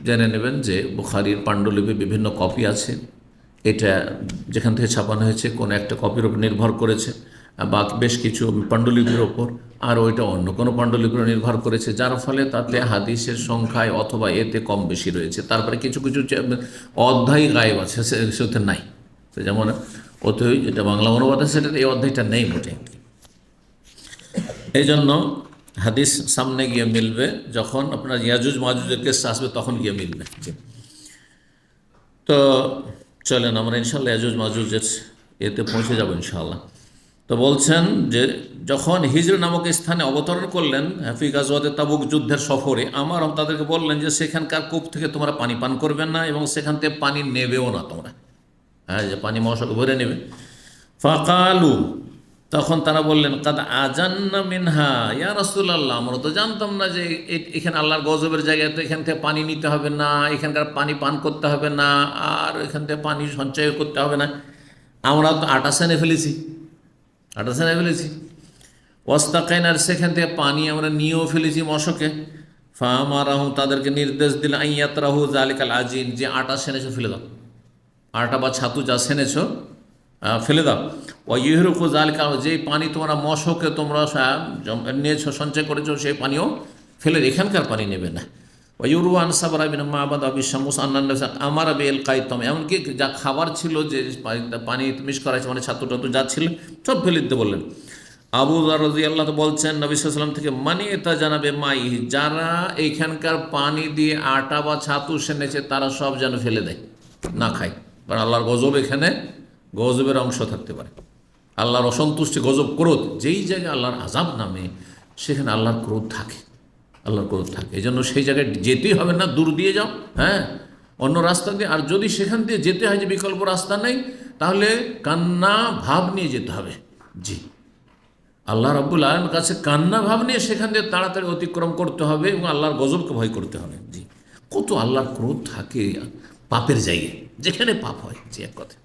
জেনে নেবেন যে বুখারীর পাণ্ডুলিপির বিভিন্ন কপি আছে। এটা যেখান থেকে ছাপানো হয়েছে কোনো একটা কপির উপর নির্ভর করেছে, বা বেশ কিছু পাণ্ডুলিপির ওপর, আর ওইটা অন্য কোনো পাণ্ডুলিপির নির্ভর করেছে, যার ফলে তাতে হাদিসের সংখ্যায় অথবা এতে কম বেশি রয়েছে। তারপরে কিছু কিছু অধ্যায় গায়েব আছে, সেটা নাই। তো যেমন ওতে যেটা বাংলা অনুবাদ আছে সেটা এই অধ্যায়টা নেই মোটে। এই জন্য হাদিস সামনে গিয়ে মিলবে, যখন আপনার ইয়াজুজ মাজুজের কেস আসবে তখন গিয়ে মিলবে। তো চলেন আমরা ইনশাল্লাহ ইয়াজুজ মাজুজের এতে পৌঁছে যাব ইনশাআল্লাহ। তো বলছেন যে যখন হিজর নামক স্থানে অবতরণ করলেন ফি গাজওয়াতে তাবুক যুদ্ধের সফরে, আমার তাদেরকে বললেন যে সেখানকার কূপ থেকে তোমরা পানি পান করবেন না এবং সেখান থেকে পানি নেবেও না তোমরা, হ্যাঁ, যে পানি মশাকে ভরে নেবে। ফাকালু, তখন তারা বললেন কাদ আজান্না মিনহা ইয়া রাসূলুল্লাহ, আমরা তো জানতাম না যে এখানে আল্লাহর গজবের জায়গায়, তো এখান থেকে পানি নিতে হবে না, এখানকার পানি পান করতে হবে না, আর এখান থেকে পানি সঞ্চয় করতে হবে না। আমরা তো আটা সেনে ফেলেছি, আটা সেনে ফেলেছি। ওয়াস্তাকাইনার, সেখান থেকে পানি আমরা নিয়েও ফেলেছি মশকে। ফামারাহু, তাদেরকে নির্দেশ দিল আইয়াতরাহু জালিকাল আজিন, যে আটা সেনেছো ফেলে দাও, আটা বা ছাতু যা সেনেছো ফেলে দাও। ও ইহরুকু জালিকা, যেই পানি তোমরা মশকে তোমরা নিয়েছো সঞ্চয় করেছো সেই পানিও ফেলে, এখানকার পানি নেবে না। ও ইউরুয়ান সাবরা বিন মাবাদ আবি শামুস আন্নান আমার বেল কাইতম, এমনকি যা খাবার ছিল, যে পানি মিস করা হয়েছে, মানে ছাতু টাতু যা ছিল সব ফেলে দিতে বললেন। আবু যর রাদিয়াল্লাহু তো বলছেন নবী সাল্লাল্লাহু আলাইহি ওয়াসাল্লাম থেকে, মানি এটা জানাবে মাই, যারা এইখানকার পানি দিয়ে আটা বা ছাতু সেনেছে তারা সব যেন ফেলে দেয়, না খায়। কারণ আল্লাহর গজব, এখানে গজবের অংশ থাকতে পারে। আল্লাহর অসন্তুষ্টি, গজব, ক্রোধ, যেই জায়গায় আল্লাহর আযাব নামে সেখানে আল্লাহর ক্রোধ থাকে, আল্লাহর ক্রোধ থাকে। এই জন্য সেই জায়গায় যেতেই হবে না, দূর দিয়ে যাও, হ্যাঁ, অন্য রাস্তা দিয়ে। আর যদি সেখান দিয়ে যেতে হয়, যে বিকল্প রাস্তা নেই, তাহলে কান্না ভাব নিয়ে যেতে হবে। জি, আল্লাহ রাব্বুল আলামিনের কাছে কান্না ভাব নিয়ে সেখান দিয়ে তাড়াতাড়ি অতিক্রম করতে হবে এবং আল্লাহর গজবকে ভয় করতে হবে। জি, কত আল্লাহর ক্রোধ থাকে পাপের জায়গায়, যেখানে পাপ হয়, যে এক কথা।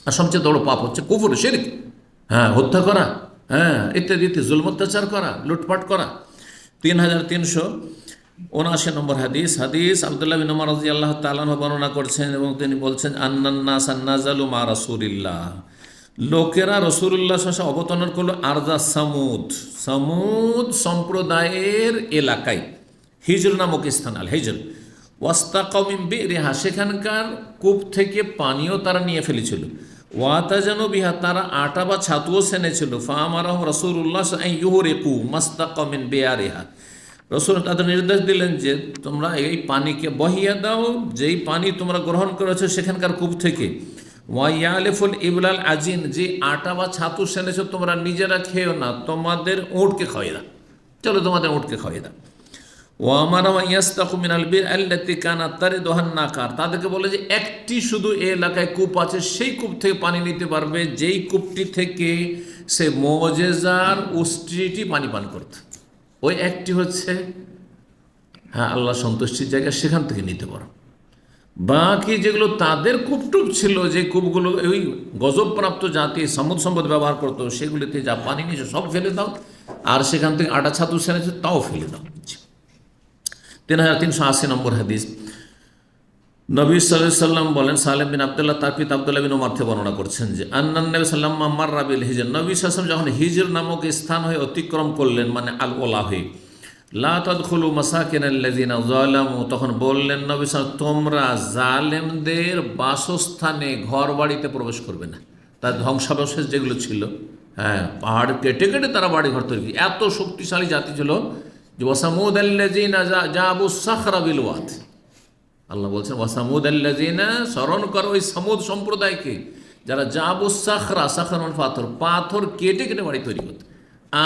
আর সবচেয়ে বড় পাপ হচ্ছে কুফর, শিরক, হ্যাঁ, হত্যা করা, হ্যাঁ, ইত্যাদি, জুলম অত্যাচার করা, লুটপাট করা। 3379 নম্বর হাদিস। হাদিস আব্দুল্লাহ বিন উমর রাদিয়াল্লাহু তাআলা আনহু বর্ণনা করছেন এবং তিনি বলছেন, আন্নান নাস নাযালু মা রাসূলিল্লাহ, লোকেরা রাসূলুল্লাহ সাল্লাল্লাহু আলাইহি ওয়াসাল্লাম অবতরণ করলো আরজা সামুদ, সামুদ সম্প্রদায়ের এলাকায়, হিজর নামক স্থান, আল হিজর। ওয়াস্তাকাউ মিন বিরিহা, সেখানকার কূপ থেকে পানিও তারা নিয়ে ফেলেছিল। ওয়াতাজানু বিহা, তারা আটা বা ছাতুও সেনেছিল। ফাআমারাহুম রাসূলুল্লাহ আন ইউহরিকু মাস্তাকাউ মিন বিয়ারিহা, রাসূল তাদের নির্দেশ দিলেন যে তোমরা এই পানিকে বহিয়া দাও, যেই পানি তোমরা গ্রহণ করেছো সেখানকার কূপ থেকে। ওয়াইয়ালিফুল ইবলাল আজিন, যে আটা বা ছাতু সেনেছো তোমরা নিজেরা খেও না, তোমাদের উটকে খাওয়াই দাও, চলো তোমাদের উটকে খাওয়াই দাও। ওয়ামারা ইয়াস্তাকু মিনাল বির আল্লাতী কানাত তারিদুহান নাকার, তাদেরকে বলে যে একটি শুধু এই এলাকায় কূপ আছে, সেই কূপ থেকে পানি নিতে পারবে, যেই কূপটি থেকে সে মুজিজার উষ্ট্রিটি পানি পান করত। ওই একটি হচ্ছে, হ্যাঁ, আল্লাহ সন্তুষ্টির জায়গা, সেখান থেকে নিতে পারো। বাকি যেগুলো তাদের কূপটুপ ছিল, যে কূপগুলো ওই গজবপ্রাপ্ত জাতি সমুদ সম্পদ ব্যবহার করতো, সেগুলিতে যা পানি নিয়েছে সব ফেলে দাও, আর সেখান থেকে আটা ছাতু সেনেছে তাও ফেলে দাও। 3380 নম্বর হাদিস। নবী সাল্লাল্লাহু আলাইহি সাল্লাম বলেন, সালেম বিন আব্দুল্লাহ তার পিতা আব্দুল্লাহ বিন ওমর থেকে বর্ণনা করছেন যে আন্নান নবী সাল্লাল্লাহু আলাইহি ওয়াসাল্লাম মাররা বিল হিজর, নবী সাল্লাল্লাহু আলাইহি ওয়াসাল্লাম যখন হিজর নামক স্থান হয়ে অতিক্রম করলেন, মানে আল ওলা হয়ে, লা তাদখুলু মাসাকিনাল্লাযিনা যালামু, তখন বললেন নবী সাল্লাল্লাহু আলাইহি ওয়াসাল্লাম, তোমরা জালেমদের বাসস্থানে ঘর বাড়িতে প্রবেশ করবে না। তার ধ্বংসাবশেষ যেগুলো ছিল, হ্যাঁ, পাহাড় কেটে কেটে তারা বাড়ি ঘর তৈরি, এত শক্তিশালী জাতি ছিল যে ওয়াসামুদ আল্লাযিনা জাবু সাখরা বিল ওয়াদ, আল্লাহ বলছেন ওয়াসামুদ আল্লাযিনা, স্মরণ করো ওই সামুদ সম্প্রদায়কে যারা জাবু সাখরা, সাখরা মানে পাথর, পাথর কেটে কেটে বাড়ি তৈরি করত।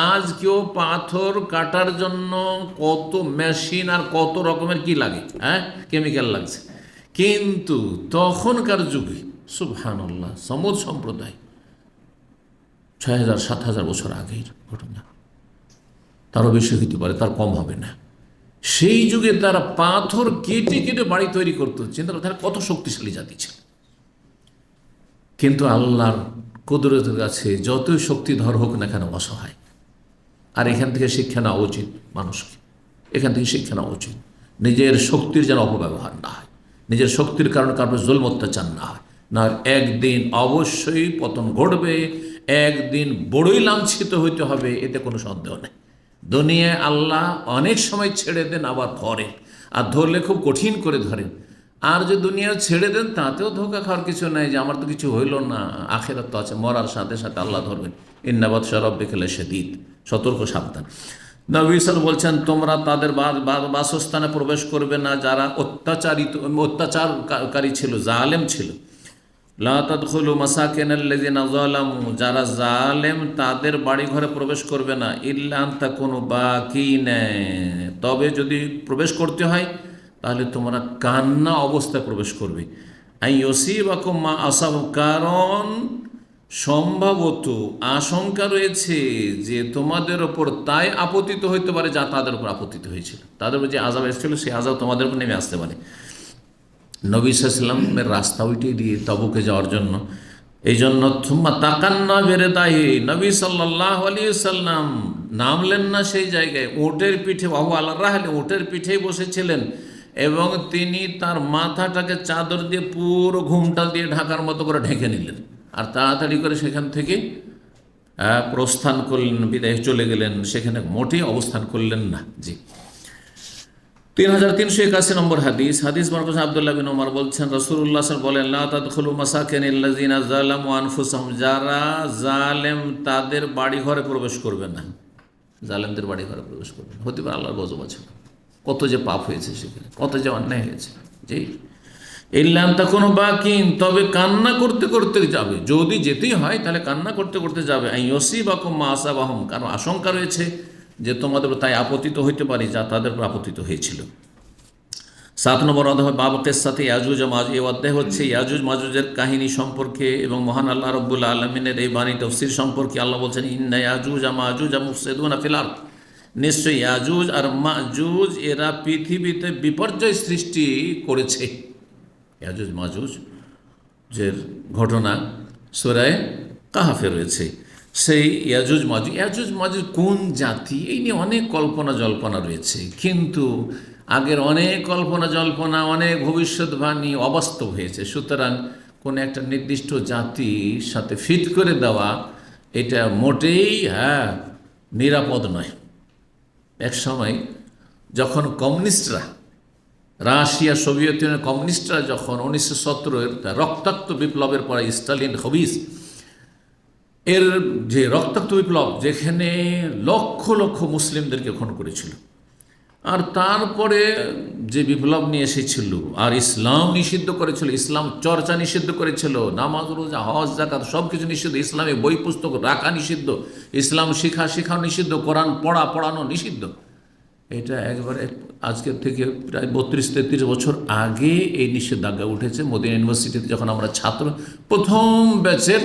আজ কেউ পাথর কাটার জন্য কত মেশিন আর কত রকমের কি লাগে, হ্যাঁ, কেমিক্যাল লাগছে, কিন্তু তখনকার যুগে সুবহানাল্লাহ সামুদ সম্প্রদায় ৬,০০০-৭,০০০ বছর আগের ঘটনা, তারও বেশি হইতে পারে, তার কম হবে না। সেই যুগে তারা পাথর কেটে কেটে বাড়ি তৈরি করতো, চিন্তা করে তারা কত শক্তিশালী জাতি ছিল। কিন্তু আল্লাহর কুদরতের কাছে যতই শক্তিধর হোক না কেন অসহায়। আর এখান থেকে শিক্ষা নেওয়া উচিত মানুষকে, এখান থেকে শিক্ষা নেওয়া উচিত নিজের শক্তির যেন অপব্যবহার না হয়, নিজের শক্তির কারণে কারণে জুলম অত্যাচার না হয়, না একদিন অবশ্যই পতন ঘটবে, একদিন বড়ই লাঞ্ছিত হইতে হবে, এতে কোনো সন্দেহ নেই। দুনিয়ায় আল্লাহ অনেক সময় ছেড়ে দেন, আবার ধরেন, আর ধরলে খুব কঠিন করে ধরেন। আর যে দুনিয়া ছেড়ে দেন তাতেও ধোকা খাওয়ার কিছু নাই, যে আমার তো কিছু হইল না, আখেরাত তো আছে, মরার সাথে সাথে আল্লাহ ধরবেন। ইন্না বাতশা রাব্বিকা লাশাদীদ, সতর্ক সাবধান। নবী সাল্লাল্লাহু আলাইহি ওয়াসাল্লাম, তোমরা তাদের বাসস্থানে প্রবেশ করবে না যারা অত্যাচারকারী ছিল, জালেম ছিল। লা তাদখুলু মাসাকিনাল্লাযিনা যালামু, যারা জালেম তাদের বাড়ি ঘরে প্রবেশ করবে না। ইল্লা আন তাকুনু বাকিনা, তবে যদি প্রবেশ করতে হয় তাহলে তোমরা কান্না অবস্থায় প্রবেশ করবে। আইয়ুসিবাকুম মা আসাব, কারণ সম্ভবত আশঙ্কা রয়েছে যে তোমাদের ওপর তাই আপতিত হইতে পারে যা তাদের উপর আপতিত হয়েছিল, তাদের উপর যে আযাব এসেছিল সেই আযাব তোমাদের উপর নেমে আসতে পারে। নবী সাল্লাল্লাহু আলাইহি ওয়াসাল্লামের রাস্তা ওইটাই দিয়ে তাবুকে যাওয়ার জন্য, এই জন্য থুম্মা তাকান্না বেরেদাহি, নবী সাল্লাল্লাহু আলাইহি ওয়াসাল্লাম নামলেন না সেই জায়গায়, উটের পিঠে, বাহু আল্লাহ রাহলে, উটের পিঠেই বসেছিলেন, এবং তিনি তার মাথাটাকে চাদর দিয়ে পুরো ঘুমটা দিয়ে ঢাকার মতো করে ঢেকে নিলেন, আর তাড়াতাড়ি করে সেখান থেকে প্রস্থান করলেন, বিদায় চলে গেলেন, সেখানে মোটেই অবস্থান করলেন না। জি, 3381 নম্বর হাদিস বর্ণনা আব্দুল্লাহ বিন ওমর বলছেন, রাসূলুল্লাহ সাল্লাল্লাহু আলাইহি ওয়াসাল্লাম বলেন, লা তাদখুলু মাসাকিনাল্লাযিনা যালামু আনফুসাহুম, যারা জালেম তাদের বাড়ি ঘরে প্রবেশ করবে না, জালেমদের বাড়ি ঘরে প্রবেশ করবে না। হতে পারে আল্লাহর গজব আছে, কত যে পাপ হয়েছে সেখানে, কত যে অন্যায় হয়েছে। জি, ইল্লা আন তাকুনু বাকিন, তবে কান্না করতে করতে যাবে, যদি যেতেই হয় তাহলে কান্না করতে করতে যাবে। আইয়ুসিবাকুম মা আসাবাহুম, কারণ আশঙ্কা রয়েছে যে তোমাদের তাই আপতিত হইতে পারে যা তাদের উপর আপতিত হয়েছিল। 7 নম্বর অধ্যায় বাবকের সাথে ইয়াজুজ মাজুজ, এই অধ্যায় হচ্ছে ইয়াজুজ মাজুজের কাহিনী সম্পর্কে এবং মহান আল্লাহ রাব্বুল আলামিনের এই বাণী তাফসীর সম্পর্কে। আল্লাহ বলছেন, ইন্না ইয়াজুজ মাজুজ মুফসিদুনা ফিল আরদ, নিশ্চয়ই ইয়াজুজ আর মাজুজ এরা পৃথিবীতে বিপর্যয় সৃষ্টি করেছে। ইয়াজুজ মাজুজ যে ঘটনা সূরা কাহফে রয়েছে, সেই ইয়াজুজ মাজুজ কোন জাতি, এই নিয়ে অনেক কল্পনা জল্পনা রয়েছে, কিন্তু আগের অনেক কল্পনা জল্পনা, অনেক ভবিষ্যৎবাণী অবাস্তব হয়েছে। সুতরাং কোনো একটা নির্দিষ্ট জাতির সাথে ফিট করে দেওয়া এটা মোটেই নিরাপদ নয়। এক সময় যখন কমিউনিস্টরা, রাশিয়া সোভিয়েত ইউনিয়নের কমিউনিস্টরা যখন 1917-এর রক্তাক্ত বিপ্লবের পরে স্টালিন খবিস এর যে রক্তাক্ত বিপ্লব, যেখানে লক্ষ লক্ষ মুসলিমদেরকে খুন করেছিল, আর তারপরে যে বিপ্লব নিয়ে এসেছিল আর ইসলাম নিষিদ্ধ করেছিল, ইসলাম চর্চা নিষিদ্ধ করেছিল, নামাজ রোজা হজ যাকাত সব কিছু নিষিদ্ধ, ইসলামে বই পুস্তক রাখা নিষিদ্ধ, ইসলাম শেখা নিষিদ্ধ, কোরআন পড়ানো নিষিদ্ধ। এটা একবারে আজকের থেকে প্রায় 32-33 বছর আগে এই নিষেধাজ্ঞা উঠেছে। মদিনা ইউনিভার্সিটিতে যখন আমরা ছাত্র, প্রথম ব্যাচের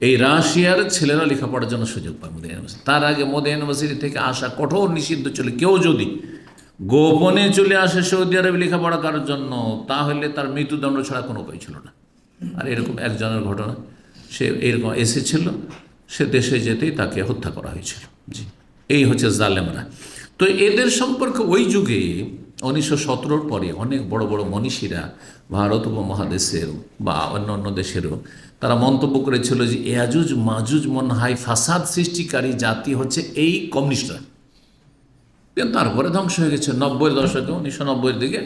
এই রাশিয়ার ছেলেরা লেখাপড়ার জন্য সুযোগ পায় মদিনা ইউনিভার্সিটি। তার আগে মদিনা ইউনিভার্সিটি থেকে আসা কঠোর নিষিদ্ধ ছিল। কেউ যদি গোপনে চলে আসে সৌদি আরবে লেখাপড়া করার জন্য, তাহলে তার মৃত্যুদণ্ড ছাড়া কোনো উপায় ছিল না। আর এরকম একজনের ঘটনা, সে এরকম এসেছিল, সে দেশে যেতেই তাকে হত্যা করা হয়েছিল। জি, এই হচ্ছে জালেমরা। তো এদের সম্পর্কে ওই যুগে 1917 পরে অনেক বড় বড় মনীষীরা ভারত উপমহাদেশের বা অন্য অন্য দেশেরও তারা মন্তব্য করেছিল যে ইয়াজুজ মাজুজ মনে হয় ফাসাদ সৃষ্টিকারী জাতি হচ্ছে এই কমিউনিস্টরা। কিন্তু তারপরে ধ্বংস হয়ে গেছে 90-এর দশকে, 1990-এর দিকে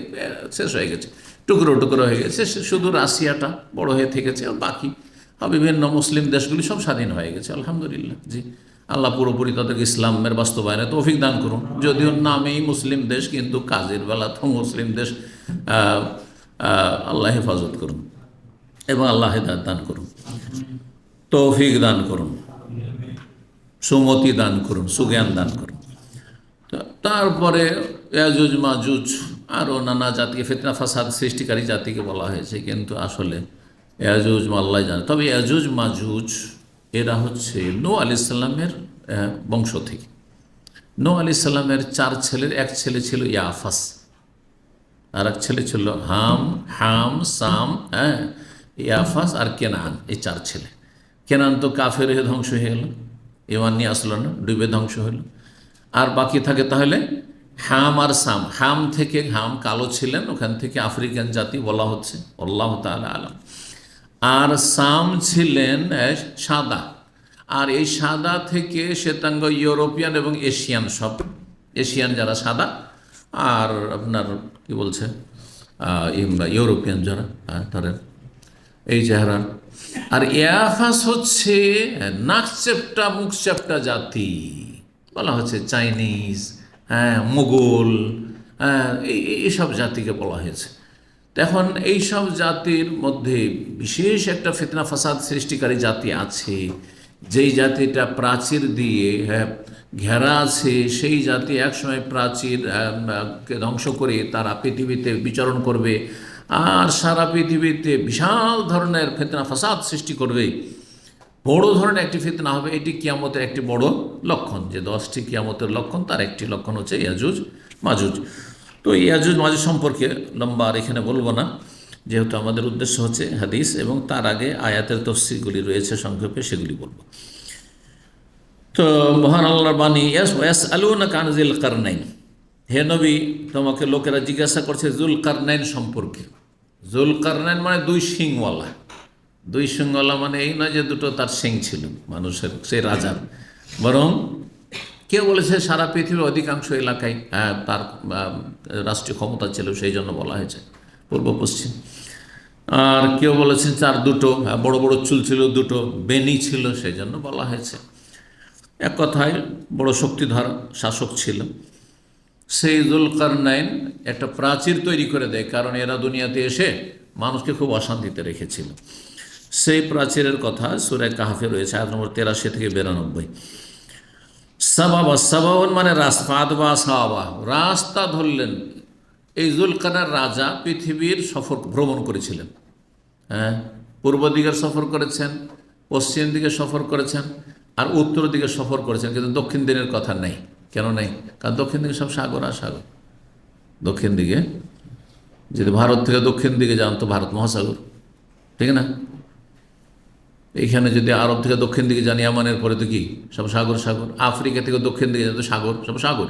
শেষ হয়ে গেছে, টুকরো টুকরো হয়ে গেছে। শুধু রাশিয়াটা বড় হয়ে থেকেছে, আর বাকি বিভিন্ন মুসলিম দেশগুলি সব স্বাধীন হয়ে গেছে আলহামদুলিল্লাহ। জি, আল্লাহ পুরোপুরি তাদেরকে ইসলামের বাস্তবায়নে তৌফিক দান করুন। যদিও নামেই মুসলিম দেশ, কিন্তু কাজের বেলা তো মুসলিম দেশ। আল্লাহ হেফাজত করুন এবং আল্লাহ হেদায়েত দান করুন, তৌফিক দান করুন, সুমতি দান করুন, সুজ্ঞান দান করুন। তারপরে ইয়াজুজ মাজুজ আরও নানা জাতিকে ফিতনা ফাসাদ সৃষ্টিকারী জাতিকে বলা হয়েছে, কিন্তু আসলে ইয়াজুজ আল্লাহ জানে। তবে ইয়াজুজ মাজুজ এরা হচ্ছে নূহ আলাইহিস সালামের বংশ থেকে। নূহ আলাইহিস সালামের 4 ছেলের এক ছেলে ছিল ইয়াফাস, আর এক ছেলে ছিল হাম, সাম, ইয়াফাস আর কেনান। এই 4 ছেলে। কেনান তো কাফের হয়ে ধ্বংস হয়ে গেল, ইমান নিয়ে আসলো না, ডুবে ধ্বংস হলো। আর বাকি থাকে তাহলে হাম আর সাম। হাম থেকে, হাম কালো ছিলেন, ওখান থেকে আফ্রিকান জাতি বলা হচ্ছে, আল্লাহ তাআলা আলাম। আর সাম ছিলেন সাদা, আর এই সাদা থেকে শ্বেতাঙ্গ ইউরোপিয়ান এবং এশিয়ান, সব এশিয়ান যারা সাদা, আর আপনার কি বলছে ইউরোপিয়ান যারা তারা এই চেহারার। আর ইয়াফাস হচ্ছে নাক চেপটা মুখ চেপটা জাতি বলা হচ্ছে, চাইনিজ, মুঘল, এইসব জাতিকে বলা হয়েছে। এখন এইসব জাতির মধ্যে বিশেষ একটা ফিতনা ফাসাদ সৃষ্টিকারী জাতি আছে, যেই জাতিটা প্রাচীর দিয়ে ঘেরা আছে। সেই জাতি একসময় প্রাচীর কে ধ্বংস করে তারা পৃথিবীতে বিচরণ করবে, আর সারা পৃথিবীতে বিশাল ধরনের ফিতনা ফাসাদ সৃষ্টি করবে। বড় ধরনের একটি ফিতনা হবে। এটি কিয়ামতের একটি বড় লক্ষণ, যে 10টি কিয়ামতের লক্ষণ, তার একটি লক্ষণ হচ্ছে ইয়াজুজ মাজুজ। তো ইয়াজুজ মাজুজ সম্পর্কে লম্বা আর এখানে বলবো না, যেহেতু আমাদের উদ্দেশ্য হচ্ছে হাদিস, এবং তার আগে আয়াতের তফসিরগুলি রয়েছে সংক্ষেপে, সেগুলি বলবো। তো মহান আল্লাহর বাণী, ইয়াসআলুনাকা আন যিল কারনাইন, হে নবী তোমাকে লোকেরা জিজ্ঞাসা করছে জুল কারনাইন সম্পর্কে। জুল কারনাইন মানে 2 শিংওয়ালা। 2 শিংওয়ালা মানে এই নয় যে দুটো তার শিং ছিল মানুষের, সে রাজার, বরং কেউ বলেছে সারা পৃথিবীর অধিকাংশ এলাকায় তার রাষ্ট্রীয় ক্ষমতা ছিল, সেই জন্য বলা হয়েছে পূর্ব পশ্চিম। আর কেউ বলেছেন দুটো বড় বড় চুল ছিল, দুটো বেনি ছিল, সেই জন্য বলা হয়েছে। এক কথায় বড় শক্তিধর শাসক ছিল। সেই জুলকারনাইন একটা প্রাচীর তৈরি করে দেয়, কারণ এরা দুনিয়াতে এসে মানুষকে খুব অশান্তিতে রেখেছিল। সেই প্রাচীরের কথা সূরা কাহফে রয়েছে, আয়াত নম্বর 83 থেকে 92। সাবাবান মানে রাস্তা ধরলেন। এই জুলকারনাইন রাজা পৃথিবীর ভ্রমণ করেছিলেন। পূর্ব দিকের সফর করেছেন, পশ্চিম দিকে সফর করেছেন, আর উত্তর দিকে সফর করেছেন, কিন্তু দক্ষিণ দিকের কথা নেই। কেন নেই? কারণ দক্ষিণ দিকে সব সাগর আর সাগর। দক্ষিণ দিকে যদি ভারত থেকে দক্ষিণ দিকে যান তো ভারত মহাসাগর, ঠিক না? এইখানে যদি আরব থেকে দক্ষিণ দিকে যান, ইয়ামানের পরে তো কি সব সাগর সাগর। আফ্রিকা থেকে দক্ষিণ দিকে যান তো সাগর, সব সাগর।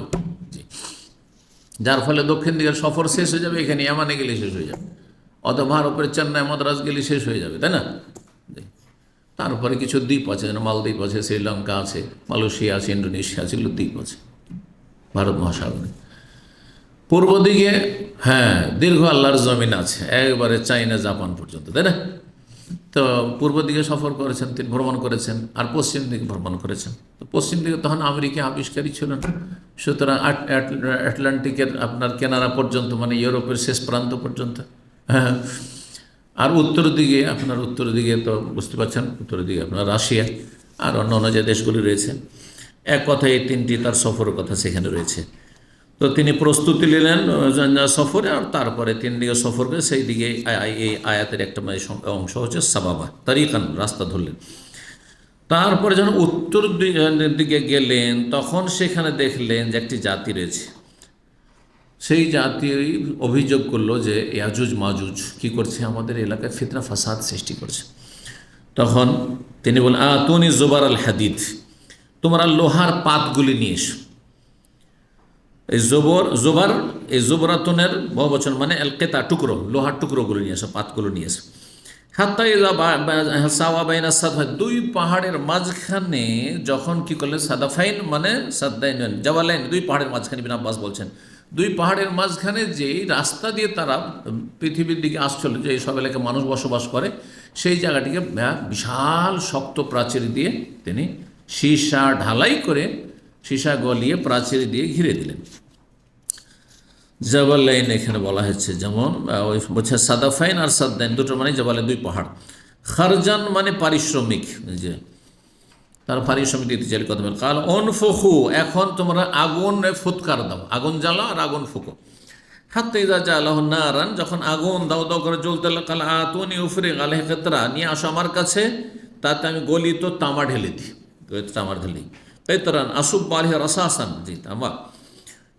যার ফলে দক্ষিণ দিকের সফর শেষ হয়ে যাবে, এখানে ইয়ামানে গেলে শেষ হয়ে যাবে, অথবা ভারতের চেন্নাই মাদ্রাজ গেলে শেষ হয়ে যাবে, তাই না? তারপরে কিছু দ্বীপ আছে, মালদ্বীপ আছে, শ্রীলঙ্কা আছে, মালয়েশিয়া আছে, ইন্ডোনেশিয়া আছে, এগুলো দ্বীপ আছে ভারত মহাসাগরে। পূর্ব দিকে দীর্ঘ আল্লাহর জমিন আছে, একবারে চাইনা জাপান পর্যন্ত, তাই না? তো পূর্ব দিকে সফর করেছেন, তিনি ভ্রমণ করেছেন, আর পশ্চিম দিকে ভ্রমণ করেছেন। তো পশ্চিম দিকে তখন আমেরিকা আবিষ্কারী ছিল না, সুতরাং আটলান্টিকের আপনার কেনারা পর্যন্ত, মানে ইউরোপের শেষ প্রান্ত পর্যন্ত। আর উত্তর দিকে তো বুঝতে পারছেন, উত্তর দিকে আপনার রাশিয়া আর অন্য যে দেশগুলি রয়েছে। এক কথায় এই 3টি তার সফরের কথা সেখানে রয়েছে। তো তিনি প্রস্তুতি নিলেন সফরে, আর তারপরে 3 দিকে সফর করে সেই দিকে এই আয়াতের একটা অংশ হচ্ছে সাবাবা, তারিকান, রাস্তা ধরলেন। তারপরে যখন উত্তর দিকে গেলেন, তখন সেখানে দেখলেন যে একটি জাতি রয়েছে। সেই জাতি অভিযোগ করলো যে ইয়াজুজ মাজুজ কি করছে, আমাদের এলাকায় ফিতনা ফাসাদ সৃষ্টি করছে। তখন তিনি বলেন, আতুনি জুবার আল হাদিদ, তোমরা লোহার পাতগুলি নিয়ে এসো। এই জোবার এই জোবরাতনের বহুবচন মানে এলকেতা টুকরো, লোহার টুকরোগুলো নিয়ে আসে, পাতগুলো নিয়ে আসে। হাত্তা সাওয়া বাইনা সাদফাইন, দুই পাহাড়ের মাঝখানে যখন কি করলেন, সাদাফাইন মানে সাদ্দাইন জাওয়ালাইন, দুই পাহাড়ের মাঝখানে, ইবনে আব্বাস বলছেন দুই পাহাড়ের মাঝখানে যেই রাস্তা দিয়ে তারা পৃথিবীর দিকে আসছিল, যে সব এলাকায় মানুষ বসবাস করে, সেই জায়গাটিকে বিশাল শক্ত প্রাচীর দিয়ে তিনি সীসা ঢালাই করে, সীসা গলিয়ে প্রাচীর দিয়ে ঘিরে দিলেন। জাবালাইন এখানে বলা হয়েছে, যেমন ওই বলছে সাদাফাইন আর সাদ্দাইন দুটো মানে জাবালাইন, দুই পাহাড়। খারজান মানে পারিশ্রমিক, যে তার পারিশ্রমিক দিতে চাইলে কথা বলে। কাল অনফুকু, এখন তোমরা আগুন ফুৎকার দাও, আগুন জ্বালা আর আগুন ফুকো। হাতে যা জ্বালাহ নারান, যখন আগুন দাও দাও করে জ্বলতে কাল আতুনি উফরে আলহ কেতরা, নিয়ে আসো আমার কাছে, তাতে আমি গলিত তামা ঢেলে দিই, তামা ঢেলি। কেতরান আসুব আলহ রসাসান, জি তামা।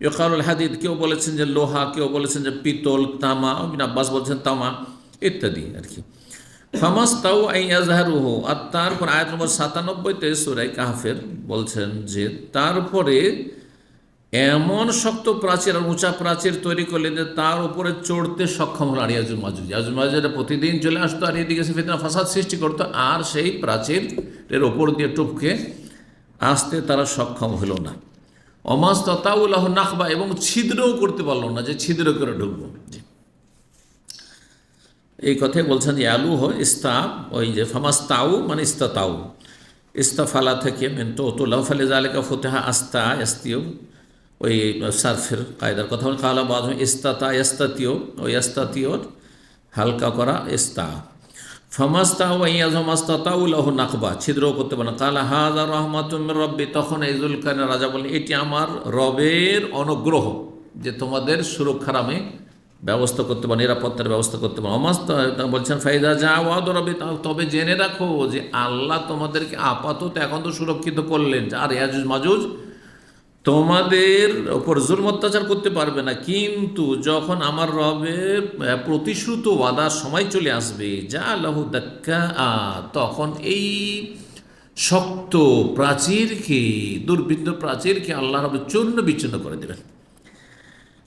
ইকালুল হাদিদ, কেউ বলেছেন যে লোহা, কেউ বলেছেন যে পিতল, তামা, ইবনে আব্বাস বলছেন তামা ইত্যাদি আর কি। ফামাস্তাউ আই আজহারুহু, আর তারপর আয়াত নম্বর 97তে সূরা কাহফের বলছেন যে তারপরে এমন শক্ত প্রাচীর আর উঁচা প্রাচীর তৈরি করলেন যে তার উপরে চড়তে সক্ষম হল আর ইয়াজুজ মাজুজ। ইয়াজুজ মাজুজরা প্রতিদিন চলে আসতো আর এদিকে সে ফিতনা ফাসাদ সৃষ্টি করতো, আর সেই প্রাচীরের ওপর দিয়ে টপকে আসতে তারা সক্ষম হলো না। অমাজ তাউলাহ নাখবা, এবং ছিদ্রও করতে পারলো না, যে ছিদ্র করে ঢুকবো। এই কথাই বলছেন যে আলু হয় ইস্তা, ওই যে ফামাস তাউ মানে ইস্তাতাউ, ইস্তাফালা থেকে মেন্টো তোলাও ফালে জালেকা ফতেহা আস্তা এস্তিও, ওই সার্ফের কায়দার কথা বলে। কালা বাদ ইস্তাতা ইস্তাতিও, ওই ইস্তাতিওর হালকা করা ইস্তা। ফামাস্তাউ ইয়াজমাস্তাতাউলাহ নাকবা, ছিদ্রও করতে পারে না। কালা হাযা রাহমাতুম মির রাব্বি, তখন এই যুলকারনাইন রাজা বলেন এটি আমার রবের অনুগ্রহ, যে তোমাদের সুরক্ষার আমি ব্যবস্থা করতে পারো, নিরাপত্তার ব্যবস্থা করতে পারো। বলছেন ফাইদা যা ওয়াদ রবি, তবে জেনে রাখো যে আল্লাহ তোমাদেরকে আপাতত এখন তো সুরক্ষিত করলেন, আর ইয়াজুজ মাজুজ তোমাদের ওপর জুলম অত্যাচার করতে পারবে না, কিন্তু যখন আমার রবের প্রতিশ্রুত ওয়াদার সময় চলে আসবে, যা আল্লাহু দাক্কা, তখন এই শক্ত প্রাচীরকে, দুর্বৃত্ত প্রাচীরকে আল্লাহ রব চূর্ণ বিচ্ছিন্ন করে দেবেন।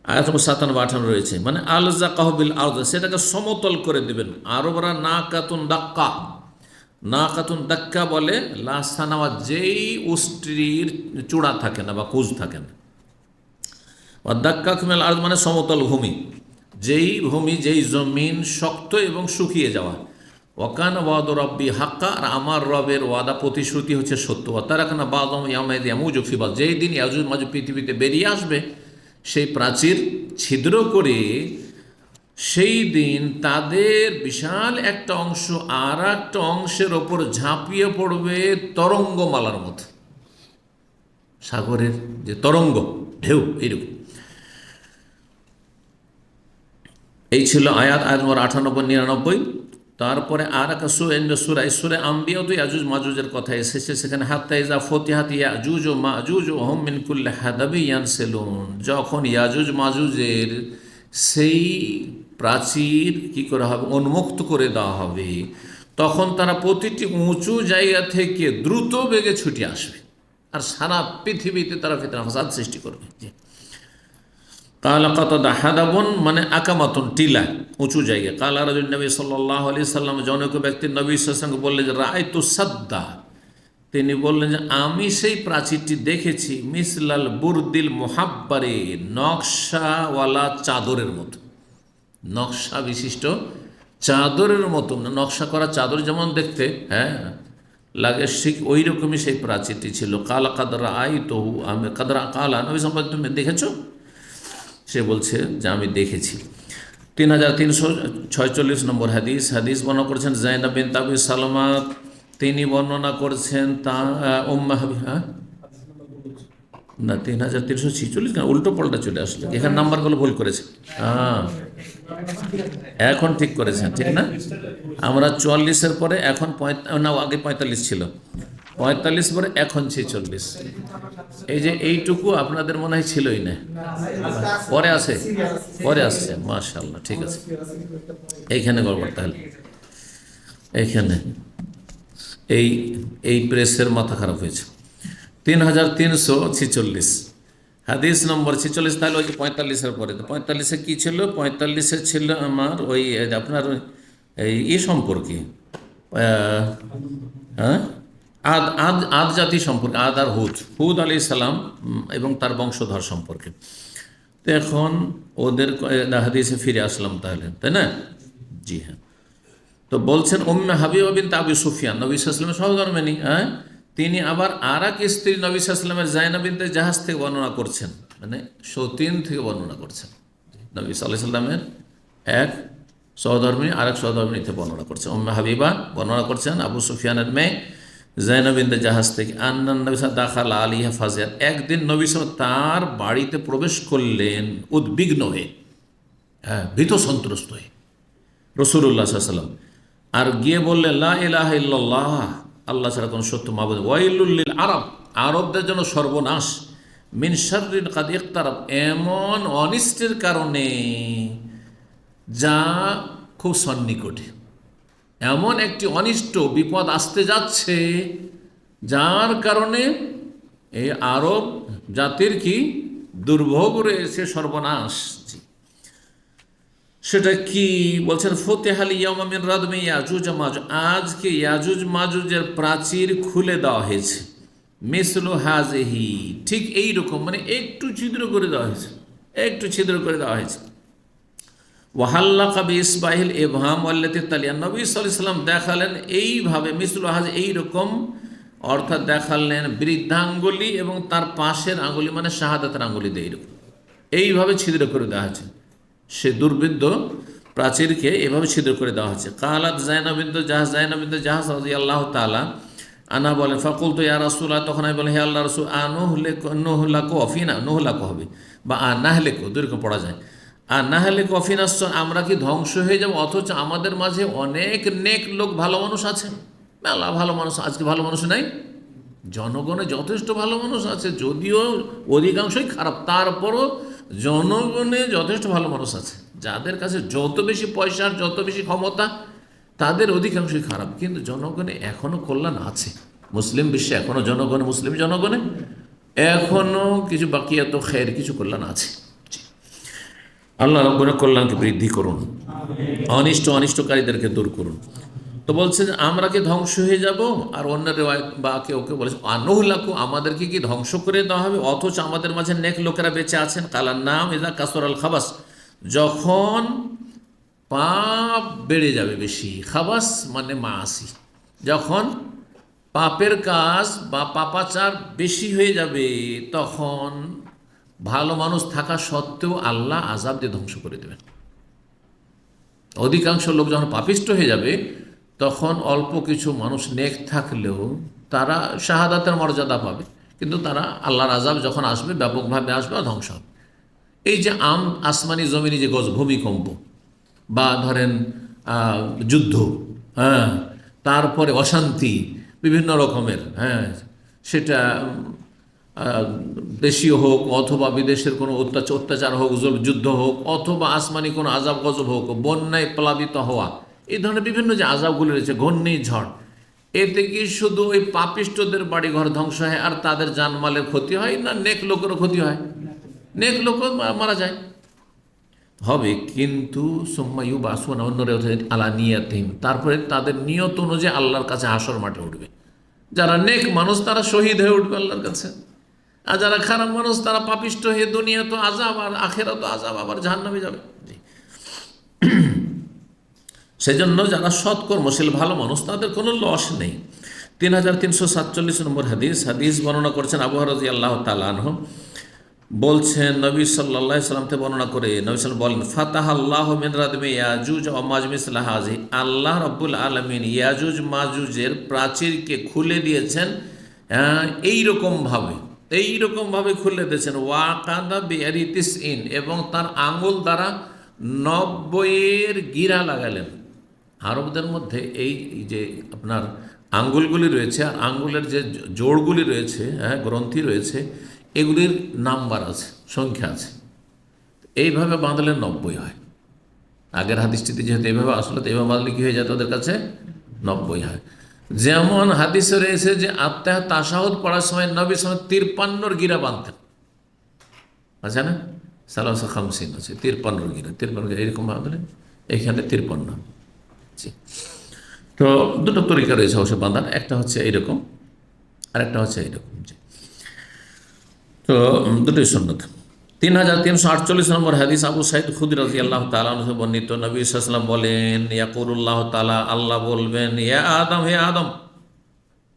আয়াত 57-58 রয়েছে, মানে আলজাকাহু বিল আরদ, সেটাকে সমতল করে দেবেন। আরবরা নাকাতুন দাক্কা, নাকাতুন দাক্কা বলে লাসানাওয়া, যেই উষ্ট্রির চূড়া থাকে না বা কুজ থাকে না। বা দাক্কা কুমিল আরদ মানে সমতল ভূমি, যেই ভূমি, যেই জমিন শক্ত এবং শুকিয়ে যাওয়া। ওয়াকান ওয়াদ রব্বি হাক্কা, আর আমার রবের ওয়াদা প্রতিশ্রুতি হচ্ছে সত্য। তারাকানা বাদম ইয়ামাইদ ইয়ামুজু ফি বাদ, যেই দিন ইয়াজুজ মাজুজ পৃথিবীতে বেরিয়ে আসবে, সেই প্রাচীর ছিদ্র করে সেই দিন তাদের বিশাল একটা অংশ আর একটা অংশের ওপর ঝাঁপিয়ে পড়বে তরঙ্গমালার মতো, সাগরের যে তরঙ্গ ঢেউ, এইরকম। এই ছিল আয়াত নম্বর 98-99। তারপরে আর একটা সূরা আম্বিয়া, তো ইয়াজুজ মাজুজের কথা এসেছে সেখানে। হাত্তা ইযা ফুতিহাত ইয়াজুজ ও মাজুজ ওয়া হুম মিন কুল্লি হাদাবি ইয়ানসিলুন, যখন ইয়াজুজ মাজুজের সেই প্রাচীর কি করা হবে, উন্মুক্ত করে দেওয়া হবে, তখন তারা প্রতিটি উঁচু জায়গা থেকে দ্রুত বেগে ছুটে আসবে, আর সারা পৃথিবীতে তারা ফিতনা ফাসাদ সৃষ্টি করবে। কালা কাতাদা হাদাবন মানে আকামাতুন, টিলা, উঁচু জায়গা। কালা রাজুল নবী সাল্লাল্লাহু আলাইহি সাল্লাম, জনক ব্যক্তি নবী সাল্লাল্লাহু আলাইহি ওয়াসাল্লাম বললেন যে রাআইতু সাদ্দা, তিনি বললেন যে আমি সেই প্রাচীরটি দেখেছি, মিসলাল বুরদিল মুহাব্বারে, নকশাওয়ালা চাদরের মতো, নকশা বিশিষ্ট চাদরের মতো, নকশা করা চাদর যেমন দেখতে লাগে, ঠিক ওই রকমই সেই প্রাচীরটি ছিল। কালা কাদরা আই তো আমি কাদরা, কালা নবী সাল্লাল্লাহু আলাইহি, তুমি দেখেছো? সে বলছে যে আমি দেখেছি। 3346 নম্বর হাদিস বর্ণনা করেছেন যায়েনব বিনত আবি সালমা, তিনি বর্ণনা করেছেন তা উম্মে হাবিবা, না 3346 না, উল্টো পাল্টা চলে আসলো, এখানে নাম্বারগুলো ভুল করেছে। এখন ঠিক করেছেন, ঠিক না? আমরা 44-এর পরে এখন না, আগে 45 ছিল, 45 পরে এখন 46। এই যে এইটুকু আপনাদের মনে হয় ছিলই না, পরে আসছে, মাশাআল্লাহ, ঠিক আছে। এইখানে গড়বড়, তাহলে এইখানে এই প্রেসের মাথা খারাপ হয়েছে। 3346 হাদিস নম্বর 46, তাহলে ওই যে 45-এর পরে, তো 45-এ কী ছিল? 45-এ ছিল আমার ওই আপনার এই সম্পর্কে, হ্যাঁ, আদ আদ আদ জাতি সম্পর্কে, আদ আর হুদ, হুদ আলাইহিস সালাম এবং তার বংশধর সম্পর্কে। তো এখন ওদের হাদিসে ফিরে আসলাম তাহলে, তাই না? জি হ্যাঁ। তো বলছেন উম্মে হাবিবা বিনতে আবি সুফিয়ান, নবী সাল্লাল্লাহু আলাইহি ওয়াসাল্লামের সহধর্মিণী, হ্যাঁ, তিনি আবার আর এক স্ত্রী নবী সাল্লাল্লাহু আলাইহি ওয়াসাল্লামের যায়েনব বিনতে জাহাজ থেকে বর্ণনা করছেন, মানে সতীন থেকে বর্ণনা করছেন। নবী সাল্লাল্লাহু আলাইহি ওয়াসাল্লামের এক সহধর্মিণী আর এক সহধর্মিণীতে বর্ণনা করছেন। উম্মে হাবিবা বর্ণনা করছেন আবু সুফিয়ানের মেয়ে যায়েনব বিনতে জাহাজ থেকে, আন্নান নবী সাল্লাল্লাহু দাখালা আলাইহা ফাজিয়ান, একদিন নবী সাল্লাল্লাহু তার বাড়িতে প্রবেশ করলেন উদ্বিগ্ন হয়ে, হ্যাঁ, ভীত সন্ত্রস্ত হয়ে রাসূলুল্লাহ সাল্লাল্লাহু আলাইহি ওয়াসাল্লাম, আর গিয়ে বললেন লা ইলাহা ইল্লাল্লাহ, আল্লাহ ছাড়া কোনো সত্য মাবুদ, ওয়াইলুল লিল আরব, আরবদের জন্য সর্বনাশ, মিন শাররিন কাদ ইকতারাব, এমন অনিষ্টের কারণে যা খুব সন্নিকটে, এমন একটি অনিষ্ট বিপদ আসতে যাচ্ছে যার কারণে এই আরব জাতির কি দুর্ভোগ রয়েছে, সর্বনাশ। সেটা কি বলছেন? ফতেহাল ইয়াউমা মিন রাদমি ইয়াজুজ মাজুজ, আজকে ইয়াজুজ মাজুজের প্রাচীর খুলে দেওয়া হয়েছে, মিসলু হাজিহি, ঠিক এই রকম, মানে একটু ছিদ্র করে দেওয়া হয়েছে, একটু ছিদ্র করে দেওয়া হয়েছে। ওয়াহাল্লাকা বিইসবাহিল ইবহাম ওয়াল্লাতি তালিয়া, নবী সাল্লাল্লাহু আলাইহি ওয়াসাল্লাম দেখালেন এইভাবে, মিসলু হাজ, এইরকম, অর্থাৎ দেখালেন বৃদ্ধাঙ্গুলি এবং তার পাশের আঙ্গুলি, মানে শাহাদাতের আঙ্গুলি দিয়ে এইরকম, এইভাবে ছিদ্র করে দেওয়া হয়েছে, সে দুর্বৃদ্ধ প্রাচীরকে এভাবে ছিদ্র করে দেওয়া হচ্ছে। কালাত যায়েনব বিনতে জাহাজ, যায়েনব বিনতে জাহাজ রাদিয়াল্লাহু তাআলা আনা বলেন, ফাকুলতু ইয়া রাসূলুল্লাহ, তখন আমি বলি হে আল্লাহর রাসূল, নুহলাকু ফিনা, নুহলাকু হবে বা নাহলিকু, দুইরকম পড়া যায়, আর নাহলিকু ফিনা, আমরা কি ধ্বংস হয়ে যাব, অথচ আমাদের মাঝে অনেক নেক লোক, ভালো মানুষ আছে, মেলা ভালো মানুষ, আজকে ভালো মানুষ নাই, জনগণে যথেষ্ট ভালো মানুষ আছে, যদিও অধিকাংশই খারাপ, তারপরও জনগণে যথেষ্ট ভালো মানুষ আছে, যাদের কাছে যত বেশি পয়সা আর যত বেশি ক্ষমতা তাদের অধিকাংশই খারাপ, কিন্তু জনগণে এখনও কল্যাণ আছে, মুসলিম বিশ্বে এখনও জনগণে, মুসলিম জনগণে এখনও কিছু বাকিয়াত খের, কিছু কল্যাণ আছে। আল্লাহ রাব্বুল কল্যাণকে বৃদ্ধি করুন, অনিষ্টকারীদেরকে দূর করুন। তো বলছে যে আমরা কি ধ্বংস হয়ে যাব, আর অন্য রেওয়ায়েত বা কেউ কেউ বলেছে আনুহলাকু, আমাদেরকে কি ধ্বংস করে দেওয়া হবে, অথচ আমাদের মাঝে নেক লোকেরা বেঁচে আছেন। কালার নাম ইদা কাসর আল খাবাস, যখন পাপ বেড়ে যাবে বেশি, খাবাস মানে মাসি, যখন পাপের কাজ বা পাপাচার বেশি হয়ে যাবে, তখন ভালো মানুষ থাকা সত্ত্বেও আল্লাহ আযাব দিয়ে ধ্বংস করে দেবেন। অধিকাংশ লোক যখন পাপিষ্ট হয়ে যাবে, তখন অল্প কিছু মানুষ নেক থাকলেও তারা শাহাদাতের মর্যাদা পাবে, কিন্তু তারা আল্লাহর আযাব যখন আসবে ব্যাপকভাবে আসবে, ধ্বংস হবে। এই যে আসমানি জমিনি যে ভূমিকম্প বা ধরেন যুদ্ধ, হ্যাঁ, তারপরে অশান্তি বিভিন্ন রকমের, হ্যাঁ, সেটা দেশীয় হোক অথবা বিদেশের কোনো অত্যাচার হোক, যুদ্ধ হোক, অথবা আসমানি কোনো আযাব গজব হোক, বন্যায় প্লাবিত হওয়া, এই ধরনের বিভিন্ন যে আযাবগুলি রয়েছে, ঘূর্ণিঝড়, এতে কি শুধু ওই পাপিষ্টদের বাড়িঘর ধ্বংস হয় আর তাদের জানমালের ক্ষতি হয়, না নেক লোকেরও ক্ষতি হয়? নেক লোকও মারা যায় হবে, কিন্তু সুম্মায়ু বাসুন অন্যরা আলা নিয়াতিহিম, তারপরে তাদের নিয়ত অনুযায়ী আল্লাহর কাছে হাসর মাঠে উঠবে। যারা নেক মানুষ তারা শহীদ হয়ে উঠবে আল্লাহর কাছে, আর যারা খারাপ মানুষ তারা পাপিষ্ট হয়ে দুনিয়া তো আযাব আর আখিরাত তো আযাব, আবার জাহান্নামে যাবে। সেজন্য যারা সৎকর্মশীল ভালো মানুষ তাদের কোনো লস নেই। 3347 নম্বর হাদিস বর্ণনা করছেন আবু হুরায়রা রাদিয়াল্লাহু তাআলা আনহু, বলছেন নবী সাল্লাল্লাহু আলাইহি ওয়াসাল্লাম থেকে বর্ণনা করে নবী সাল্লাল্লাহু বলেন, ফাতাহাল্লাহু মিন রাদমি ইয়াজুজ ওয়া মাজুজ মিসলা হাযি, আল্লাহ রাব্বুল আলামিন ইয়াজুজ মাজুজের প্রাচীরকে খুলে দিয়েছেন এইরকমভাবে খুলে দিয়েছেন। ওয়াকাদা বিআরিতিসইন, এবং তার আঙ্গুল দ্বারা 90 গিরা লাগালেন। আরবদের মধ্যে এই যে আপনার আঙ্গুলগুলি রয়েছে আর আঙ্গুলের যে জোড়গুলি রয়েছে, হ্যাঁ, গ্রন্থি রয়েছে, এগুলির নাম্বার আছে, সংখ্যা আছে, এইভাবে বাঁধলে 90 হয়। আগের হাদিসটিতে যেহেতু এইভাবে আসলে, তো এইভাবে বাঁধলে কী হয়ে যায়, ওদের কাছে 90 হয়। যেমন হাদিসে রয়েছে যে তাশাহুদ পড়ার সময় নবী সাল্লাল্লাহু আলাইহি ওয়াসাল্লাম 53 গিরা বাঁধতেন, আছে না, সালাসা খামসিন আছে 53 রোগীরা, 53 এরকম ভাবে এইখানে 53। জি। তো দুটো তরিকা রয়েছে অবশ্য বাঁধার, একটা হচ্ছে এইরকম আর একটা হচ্ছে এইরকম। জি। তো দুটোই সুন্নত। 3348 নম্বর হাদিস, আবু সাইদ খুদরি রাদিয়াল্লাহু তাআলা আনহু বর্ণিত, নবী সাল্লাল্লাহু আলাইহি ওয়াসাল্লাম বলেন, ইয়াকুলুল্লাহু তাআলা, আল্লাহ বলবেন, ইয়া আদম, হে আদম,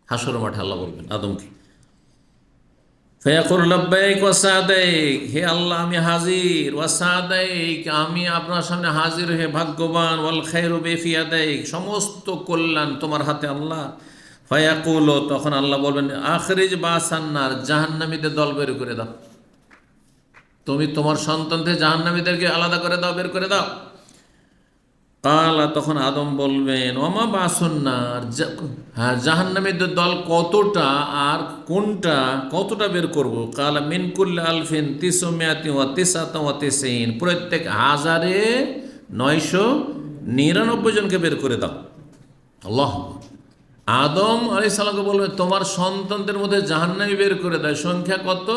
হাসরের মাঠে আল্লাহ বলবেন আদমকে, ফায়াকুল লাব্বাইক ওয়া সাদাইক, হে আল্লাহ আমি হাজির, ওয়া সাদাইক আমি আপনার সামনে হাজির, হে ভাগ্যবান, ওয়াল খায়রু বিফিয়াদাইক সমস্ত কল্যাণ তোমার হাতে আল্লাহ। ফায়াকুল, তখন আল্লাহ বলবেন, আখরিজ বাসান্নার, জাহান্নামীদের দল বের করে দাও, তুমি তোমার সন্তানদের জাহান্নামীদেরকে আলাদা করে দাও, বের করে দাও। কালা, তখন আদম বলবেন, ওমা বাসন্নার, হ্যাঁ জাহান্নামীদের দল কতটা আর কোনটা, কতটা বের করব? কালা মিনকুল্লা আলফিন 399 প্রত্যেক 1099 জনকে বের করে দাও। আল্লাহ, আদম আলাইহিস সালামকে বলবে তোমার সন্তানদের মধ্যে জাহান্নামী বের করে দেয়, সংখ্যা কত?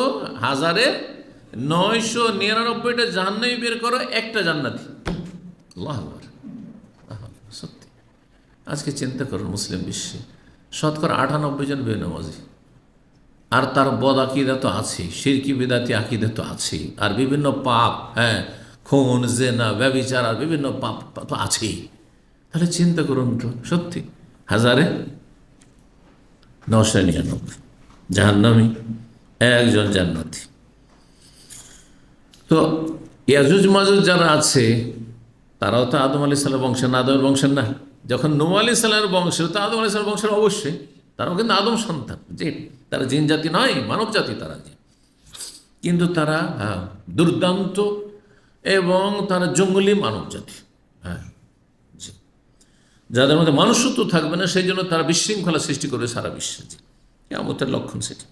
1099টা জাহান্নামী বের করো, একটা জান্নাতি। আল্লাহ, সত্যি আজকে চিন্তা করুন, মুসলিম বিশ্বে শতকরা 98 জন বেনামাজি, আর তার বদ আকিদা তো আছেই, শিরকি বিদাতি আকিদা তো আছেই, আর বিভিন্ন পাপ, হ্যাঁ খুন, জেনা, ব্যভিচার, আর বিভিন্ন পাপ তো আছেই। তাহলে চিন্তা করুন তো, সত্যি 1099 জাহান্নামী, একজন জান্নাতি। তো ইয়াজুজ মাজুজ যারা আছে তারাও তো আদম আলাইহিস সালামের বংশের না, আদমের বংশের না? যখন নূহ আলাইহিস সালামের বংশের, তো আদম আলাইহিস সালামের বংশের অবশ্যই, তারাও কিন্তু আদম সন্তান। যে তারা জিন জাতি নয়, মানব জাতি তারা, যে কিন্তু তারা দুর্দান্ত এবং তারা জঙ্গলি মানব জাতি। হ্যাঁ, জি, যাদের মধ্যে মানুষত্ব থাকবে না, সেই জন্য তারা বিশৃঙ্খলা সৃষ্টি করবে সারা বিশ্বে। জি, কিয়ামতের লক্ষণ সেটি।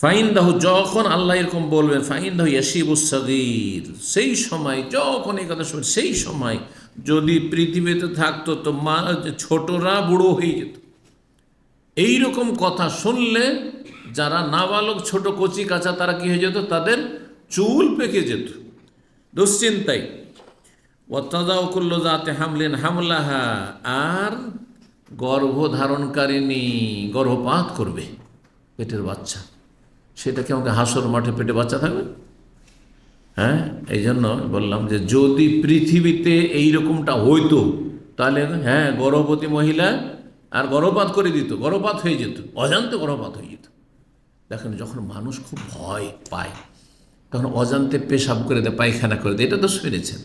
ফাইন্দাহু, যখন আল্লাহ এরকম বলবেন, ফাইন্দাহু ইয়াশিবুস সাগীর, সেই সময়, যখন এই কথা শুনবেন, সেই সময় যদি পৃথিবীতে থাকতো তো ছোটরা বুড়ো হয়ে যেত। এইরকম কথা শুনলে যারা নাবালক, ছোট কচি কাঁচা, তারা কি হয়ে যেত? তাদের চুল পেকে যেত দুশ্চিন্তায়। ওয়াতাদাউ কুল্লু যাতে হামলিন হামলাহা, আর গর্ভধারণকারিণী গর্ভপাত করবে, পেটের বাচ্চা, সেটা কি আমাকে হাসর মাঠে পেটে বাচ্চা থাকবে? হ্যাঁ, এই জন্য বললাম যে যদি পৃথিবীতে এইরকমটা হইতো তাহলে হ্যাঁ গর্ভবতী মহিলা আর গর্ভপাত করে দিত, গর্ভপাত হয়ে যেত, অজান্তে গর্ভপাত হয়ে যেত। দেখেন, যখন মানুষ খুব ভয় পায় তখন অজান্তে পেশাব করে দেয়, পায়খানা করে দেয়, এটা তো শুনেছেন।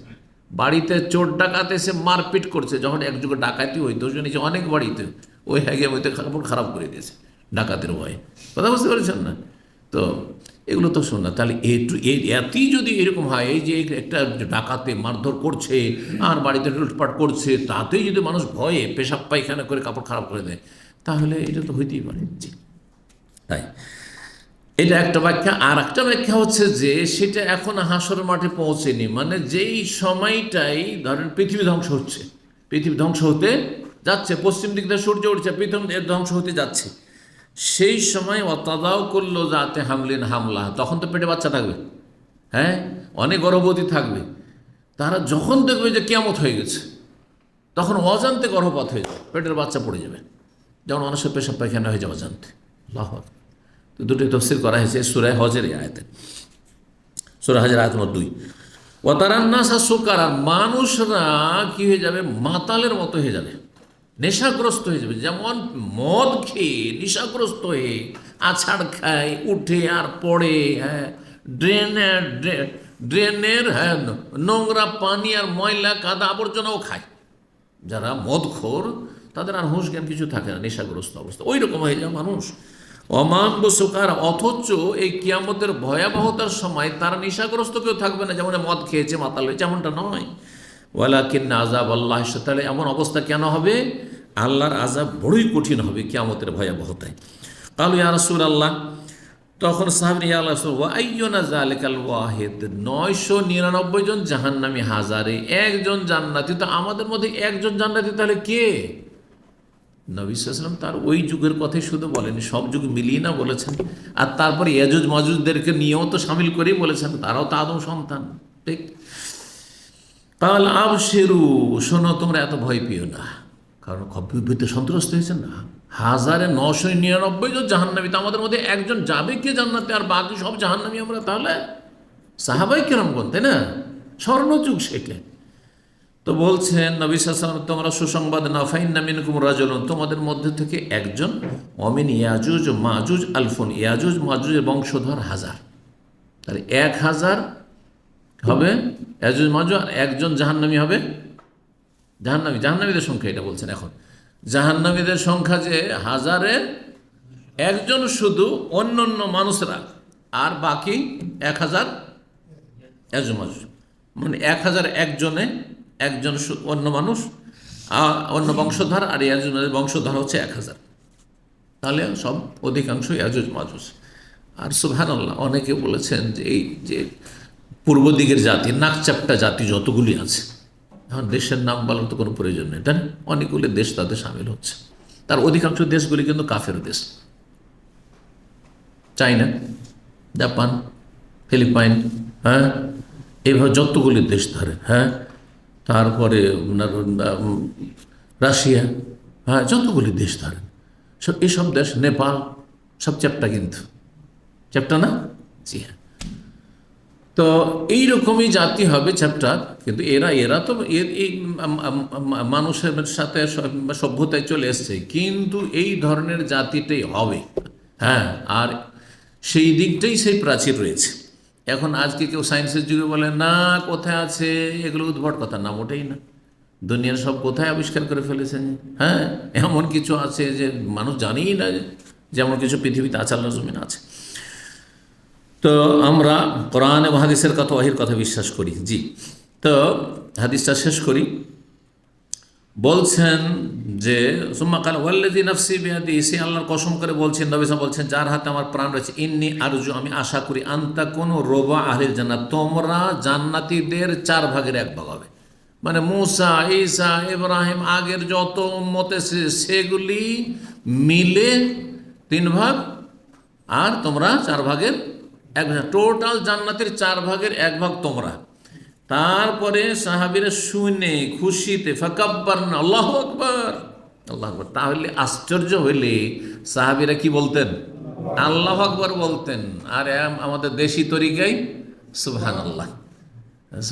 বাড়িতে চোর ডাকাত এসে মারপিট করছে, যখন একযোগে ডাকাতি হইতো শুনেছি অনেক বাড়িতে, ওই হ্যাগে হইতে কাপড় খারাপ করে দিয়েছে ডাকাতের ভয়ে। কথা বুঝতে পেরেছেন না? তো এগুলো তো শোন না। তাহলে এতই যদি এরকম হয়, এই যে একটা ডাকাতে মারধর করছে আর বাড়িতে লুটপাট করছে, তাতেই যদি মানুষ ভয়ে পেশাব পায়খানা করে কাপড় খারাপ করে দেয়, তাহলে এটা তো হইতেই পারে। জি, তাই এটা একটা ব্যাখ্যা। আর একটা ব্যাখ্যা হচ্ছে যে সেটা এখন হাসর মাঠে পৌঁছেনি, মানে যেই সময়টাই ধরেন পৃথিবী ধ্বংস হচ্ছে, পৃথিবী ধ্বংস হতে যাচ্ছে, পশ্চিম দিক থেকে সূর্য উঠছে, পৃথিবী ধ্বংস হতে যাচ্ছে, সেই সময় অতাদাও করলো যাতে হামলিন হামলা, তখন তো পেটে বাচ্চা থাকবে, হ্যাঁ অনেক গর্ভবতী থাকবে। তারা যখন দেখবে যে কিয়ামত হয়ে গেছে, তখন অজান্তে গর্ভপাত হয়ে যাবে, পেটের বাচ্চা পড়ে যাবে, যেমন মানুষের পেশাব পায়খানা হয়ে যাবে অজান্তে। আল্লাহু আকবার। তো দুটোই তফসির করা হয়েছে সূরা হজের আয়াতে, সূরা হজের আয়াত নম্বর 2। ওয়াতারান্নাসা সুকার, আর মানুষরা কি হয়ে যাবে? মাতালের মতো হয়ে যাবে, নেশাগ্রস্ত হয়ে যাবে। যেমন মদ খেয়ে নেশাগ্রস্ত হয়ে আছাড় খায়, উঠে আর পড়ে, হ্যাঁ ড্রেনের হ্যাঁ নোংরা পানি আর ময়লা কাদা আবর্জনাও খায়। যারা মদখোর তাদের আর হুঁশ জ্ঞান কিছু থাকে না, নেশাগ্রস্ত অবস্থা, ওই রকম হয়ে যায় মানুষ। অমান বসুকার, অথচ এই কিয়ামতের ভয়াবহতার সময় তারা নেশাগ্রস্ত কেউ থাকবে না, যেমন মদ খেয়েছে মাতাল হয়েছে, এমনটা নয়। ওয়ালাকিন্না আযাব আল্লাহ, তাহলে এমন অবস্থা কেন হবে? আল্লাহর আযাব বড়ই কঠিন হবে কিয়ামতের ভয়াবহতায়। কালু ইয়া রাসূলুল্লাহ, তখন সাহাবী ইয়া রাসূলুল্লাহ ওয়া আইয়ুনা যালিকাল ওয়াহিদ, 999 জন জাহান্নামী, হাজারে একজন জান্নাতি, তো আমাদের মধ্যে একজন জান্নাতি তাহলে কে? নবী সাল্লাল্লাহু আলাইহি ওয়াসাল্লাম তার ওই যুগের কথাই শুধু বলেনি, সব যুগ মিলিয়ে না বলেছেন। আর তারপরে ইয়াজুজ মাজুজদেরকে নিয়েও তো সামিল করেই বলেছেন, তারাও তো আদম সন্তান, ঠিক। কাল আবশিরু, শোনো তোমরা এত ভয় পেও না, কারণ ভীতে সন্ত্রস্ত হয়েছেন না। 1999 জন জাহান্নামী, তো আমাদের মধ্যে একজন যাবে কে জান্নাতে, আর বাকি সব জাহান্নামী আমরা, তাহলে সাহাবাই কেরমগণ, তাই না? স্বর্ণযুগ সেটা। তো বলছেন নবী সাল্লাল্লাহু আলাইহি ওয়াসাল্লাম, তোমরা সুসংবাদ নাও, ফাইন্না মিনকুম রাজুলুন, তোমাদের মধ্যে থেকে একজন, অমিন ইয়াজুজ মাজুজ আলফুন, ইয়াজুজ মাজুজের বংশধর 1000, তাহলে 1000 হবে ইয়াজুজ মাজুজ, আর একজন জাহান্নামী হবে। জাহান্নামীদের সংখ্যা এটা বলছেন। এখন জাহান্নামীদের সংখ্যা যে 1000-এর একজন শুধু অন্য মানুষরা, আর বাকি 1000 ইয়াজুজ মাজুজ, মানে 1000 একজনে একজন অন্য মানুষ, অন্য বংশধর, আর ইয়াজুজের বংশধর হচ্ছে 1000, তাহলে সব অধিকাংশ ইয়াজুজ মাজুজ। আর সুবহানাল্লাহ, অনেকে বলেছেন যে এই যে পূর্ব দিকের জাতি, নাকচাপটা জাতি যতগুলি আছে, এখন দেশের নাম বলার তো কোনো প্রয়োজন নেই, তাই না? অনেকগুলি দেশ তাতে সামিল হচ্ছে, তার অধিকাংশ দেশগুলি কিন্তু কাফের দেশ। চায়না, জাপান, ফিলিপাইন, হ্যাঁ, এইভাবে যতগুলি দেশ ধরে, হ্যাঁ, তারপরে রাশিয়া, হ্যাঁ, যতগুলি দেশ ধরেন সব, এইসব দেশ, নেপাল, সব চ্যাপ্টা, কিন্তু চ্যাপ্টা না, জি হ্যাঁ। তো এইরকমই জাতি হবে চ্যাপ্টা, কিন্তু এরা তো এই মানুষের সাথে সভ্যতায় চলে এসছে, কিন্তু এই ধরনের জাতিটাই হবে, হ্যাঁ। আর সেই দিকটাই সেই প্রাচীর রয়েছে। এখন আজকে কেউ সায়েন্সের যুগে বলে না, কোথায় আছে, এগুলো উদ্ভট কথা, না, মোটেই না। দুনিয়ার সব কোথায় আবিষ্কার করে ফেলেছেন, হ্যাঁ, এমন কিছু আছে যে মানুষ জানেই না, যেমন কিছু পৃথিবীতে আছে, আল্লাহর জমিনে আছে। তো আমরা কোরআন এবং হাদিসের কথা, ওয়াহির কথা বিশ্বাস করি, জি। তো হাদিসটা শেষ করি, বলছেন যে সুম্মা কাল ওয়াল্লাযী নাফসি বিয়াদিহি, সে আল্লাহর কসম করে বলছেন, নবী সাল্লাল্লাহু আলাইহি ওয়াসাল্লাম বলছেন, যার হাতে আমার প্রাণ রয়েছে, ইন্নী আরজু, আমি আশা করি, আনতা কোন রোবা আহলিল জান্নাত, তোমরা জান্নাতীদের 4 ভাগের 1 ভাগ হবে। মানে মুসা, ঈসা, ইব্রাহিম, আগের যত উম্মত এসেছে সেগুলি মিলে 3 ভাগ, আর তোমরা 4 ভাগের 1 ভাগ, টোটাল জান্নাতের 4 ভাগের 1 ভাগ তোমরা। তারপরে সাহাবীরা শুনে খুশিতে ফাকাব্বারনা, আল্লাহু আকবার, আল্লাহু আকবার। তাহলে আশ্চর্য হইলে সাহাবীরা কি বলতেন? আল্লাহু আকবার বলতেন। আর আমাদের দেশি তরিকায় সুবহানাল্লাহ,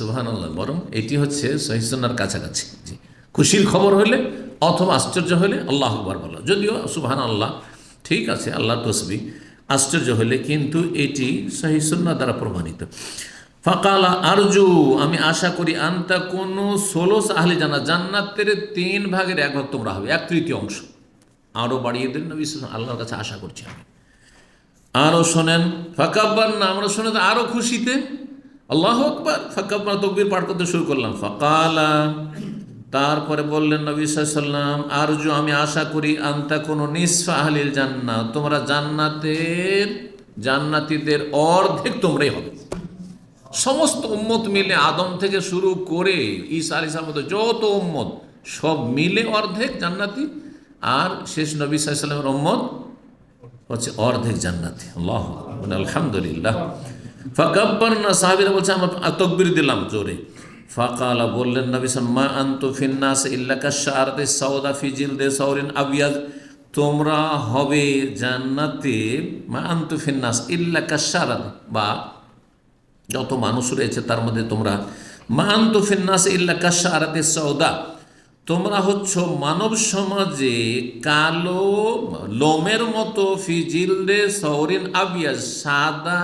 সুবহানাল্লাহ। বরং এটি হচ্ছে সহিহ সুন্নাহর কাছাকাছি। জি, খুশির খবর হলে অথবা আশ্চর্য হলে আল্লাহু আকবার বলা, যদিও সুবহানাল্লাহ ঠিক আছে, আল্লাহর তাসবিহ, আশ্চর্য হলে কিন্তু এটি সহিহ সুন্নাহ দ্বারা প্রমাণিত। ফাকালা আরজু, আমি আশা করি, আনতা কোন সোলস আহলি জান্নাত, জান্নাতের 3 ভাগের 1 ভাগ তোমরা হবে, 1/3 আরও বাড়িয়ে দেন নবী সাল্লাল্লাহু আলাইহি ওয়াসাল্লাম, আল্লাহর কাছে আশা করছি আমি। আরও শোনেন, ফাকাব্বারনা, আমরা শুনে তো আরও খুশিতে আল্লাহু আকবার, ফাকাব্বারনা, তাকবীর পাঠ করতে শুরু করলাম। ফাকালা, তারপরে বললেন নবী সাল্লাল্লাহু আলাইহি ওয়াসাল্লাম, আরজু, আমি আশা করি, আনতা কোন নিসফা আহলিল জান্নাহ, তোমরা জান্নাতীদের অর্ধেক তোমরাই হবে। সমস্ত উম্মত মিলে, আদম থেকে শুরু করে ঈসা আলাইহিস সালাম যত উম্মত সব মিলে অর্ধেক জান্নাতি, আর শেষ নবী সাল্লাল্লাহু আলাইহি ওয়াসাল্লামের উম্মত হচ্ছে অর্ধেক জান্নাতি। আল্লাহু আকবার, আলহামদুলিল্লাহ। ফাকাব্বারনা, সাহাবীরা বলছে আমরা তাকবীর দিলাম জোরে। ফাকালা, বললেন নবী সাল্লাল্লাহু আলাইহি ওয়াসাল্লাম, মা আনতু ফিন্নাস ইল্লা কাশশাআরাতি সাওদা ফি জিলদি সাওরিন আবিয়াদ, তোমরা হবে জান্নাতে, মা আনতু ফিন্নাস ইল্লা কাশশাআরাত, বা যত মানুষ রয়েছে তার মধ্যে তোমরা, মা আনতু ফিন্নাস ইল্লা কাশশাআরাতি সাওদা, তোমরা হচ্ছ মানব সমাজে কালো লোমের মতো, ফি জিলদে সাওরিন আবিয়াজ, সাদা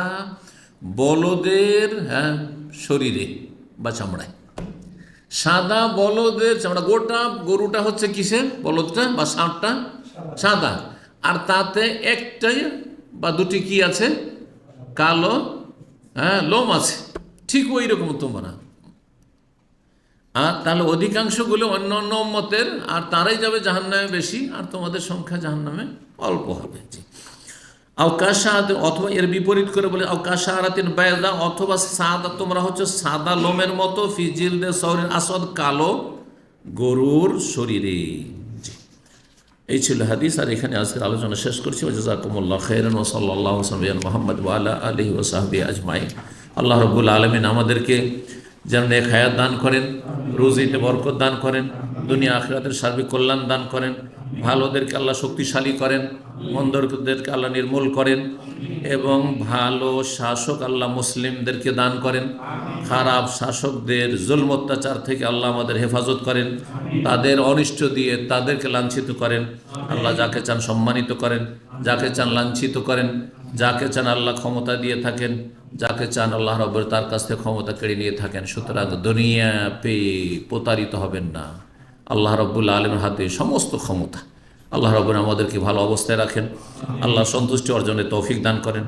বলদের, হ্যাঁ, শরীরে বা চামড়ায়, সাদা বলদের চামড়া। গোটা গরুটা হচ্ছে কিসের? বলদটা বা ষাঁড়টা সাদা, আর তাতে একটাই বা দুটি কি আছে? কালো, হ্যাঁ, লোম আছে। ঠিক ওই রকম তোমরা। আর তাহলে অধিকাংশগুলো অন্য অন্য উম্মতের, আর তারাই যাবে জাহান্নামে বেশি, আর তোমাদের সংখ্যা জাহান্নামে অল্প হবে। জি, আওকাশাত, অথবা এর বিপরীত করে বলে আওকাশারাতিন বায়দা, অথবা সাদা, তোমরা হচ্ছে সাদা লোমের মতো, ফি জিলদে সাওরিন আসওয়াদ, কালো গরুর শরীরে। এই ছিল হাদিস। আর এখানে আজকের আলোচনা শেষ করছি। জাযাকুমুল্লাহ খাইরান ওয়া সাল্লাল্লাহু আলা মুহাম্মদ ওয়া আলা আলিহি ওয়া সাহবিহি আজমাইন। আল্লাহ রাব্বুল আলামিন আমাদেরকে যেন নেক হায়াত দান করেন, রুজিতে বরকত দান করেন, দুনিয়া আখিরাতের সার্বিক কল্যাণ দান করেন, ভালোদেরকে আল্লাহ শক্তিশালী করেন, মন্দদেরকে আল্লাহ নির্মূল করেন, এবং ভালো শাসক আল্লাহ মুসলিমদেরকে দান করেন। খারাপ শাসকদের জুলম অত্যাচার থেকে আল্লাহ আমাদের হেফাজত করেন, তাদের অনিষ্ট দিয়ে তাদেরকে লাঞ্ছিত করেন। আল্লাহ যাকে চান সম্মানিত করেন, যাকে চান লাঞ্ছিত করেন, যাকে চান আল্লাহ ক্ষমতা দিয়ে থাকেন, যাকে চান আল্লাহ রাব্বুল তার কাছ থেকে ক্ষমতা কেড়ে নিয়ে থাকেন। সুতরাং দুনিয়া পেয়ে প্রতারিত হবেন না। আল্লাহ রাব্বুল আলামিনের হাতে সমস্ত ক্ষমতা। আল্লাহ রাব্বুল আমাদেরকে ভালো অবস্থায় রাখেন, আল্লাহ সন্তুষ্টি অর্জনের তৌফিক দান করেন,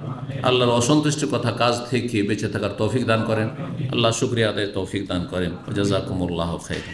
আল্লাহর অসন্তুষ্টির কথা কাজ থেকে বেঁচে থাকার তৌফিক দান করেন, আল্লাহ শুকরিয়া আদায়ের তৌফিক দান করেন। জাযাকুমুল্লাহু খাইরান।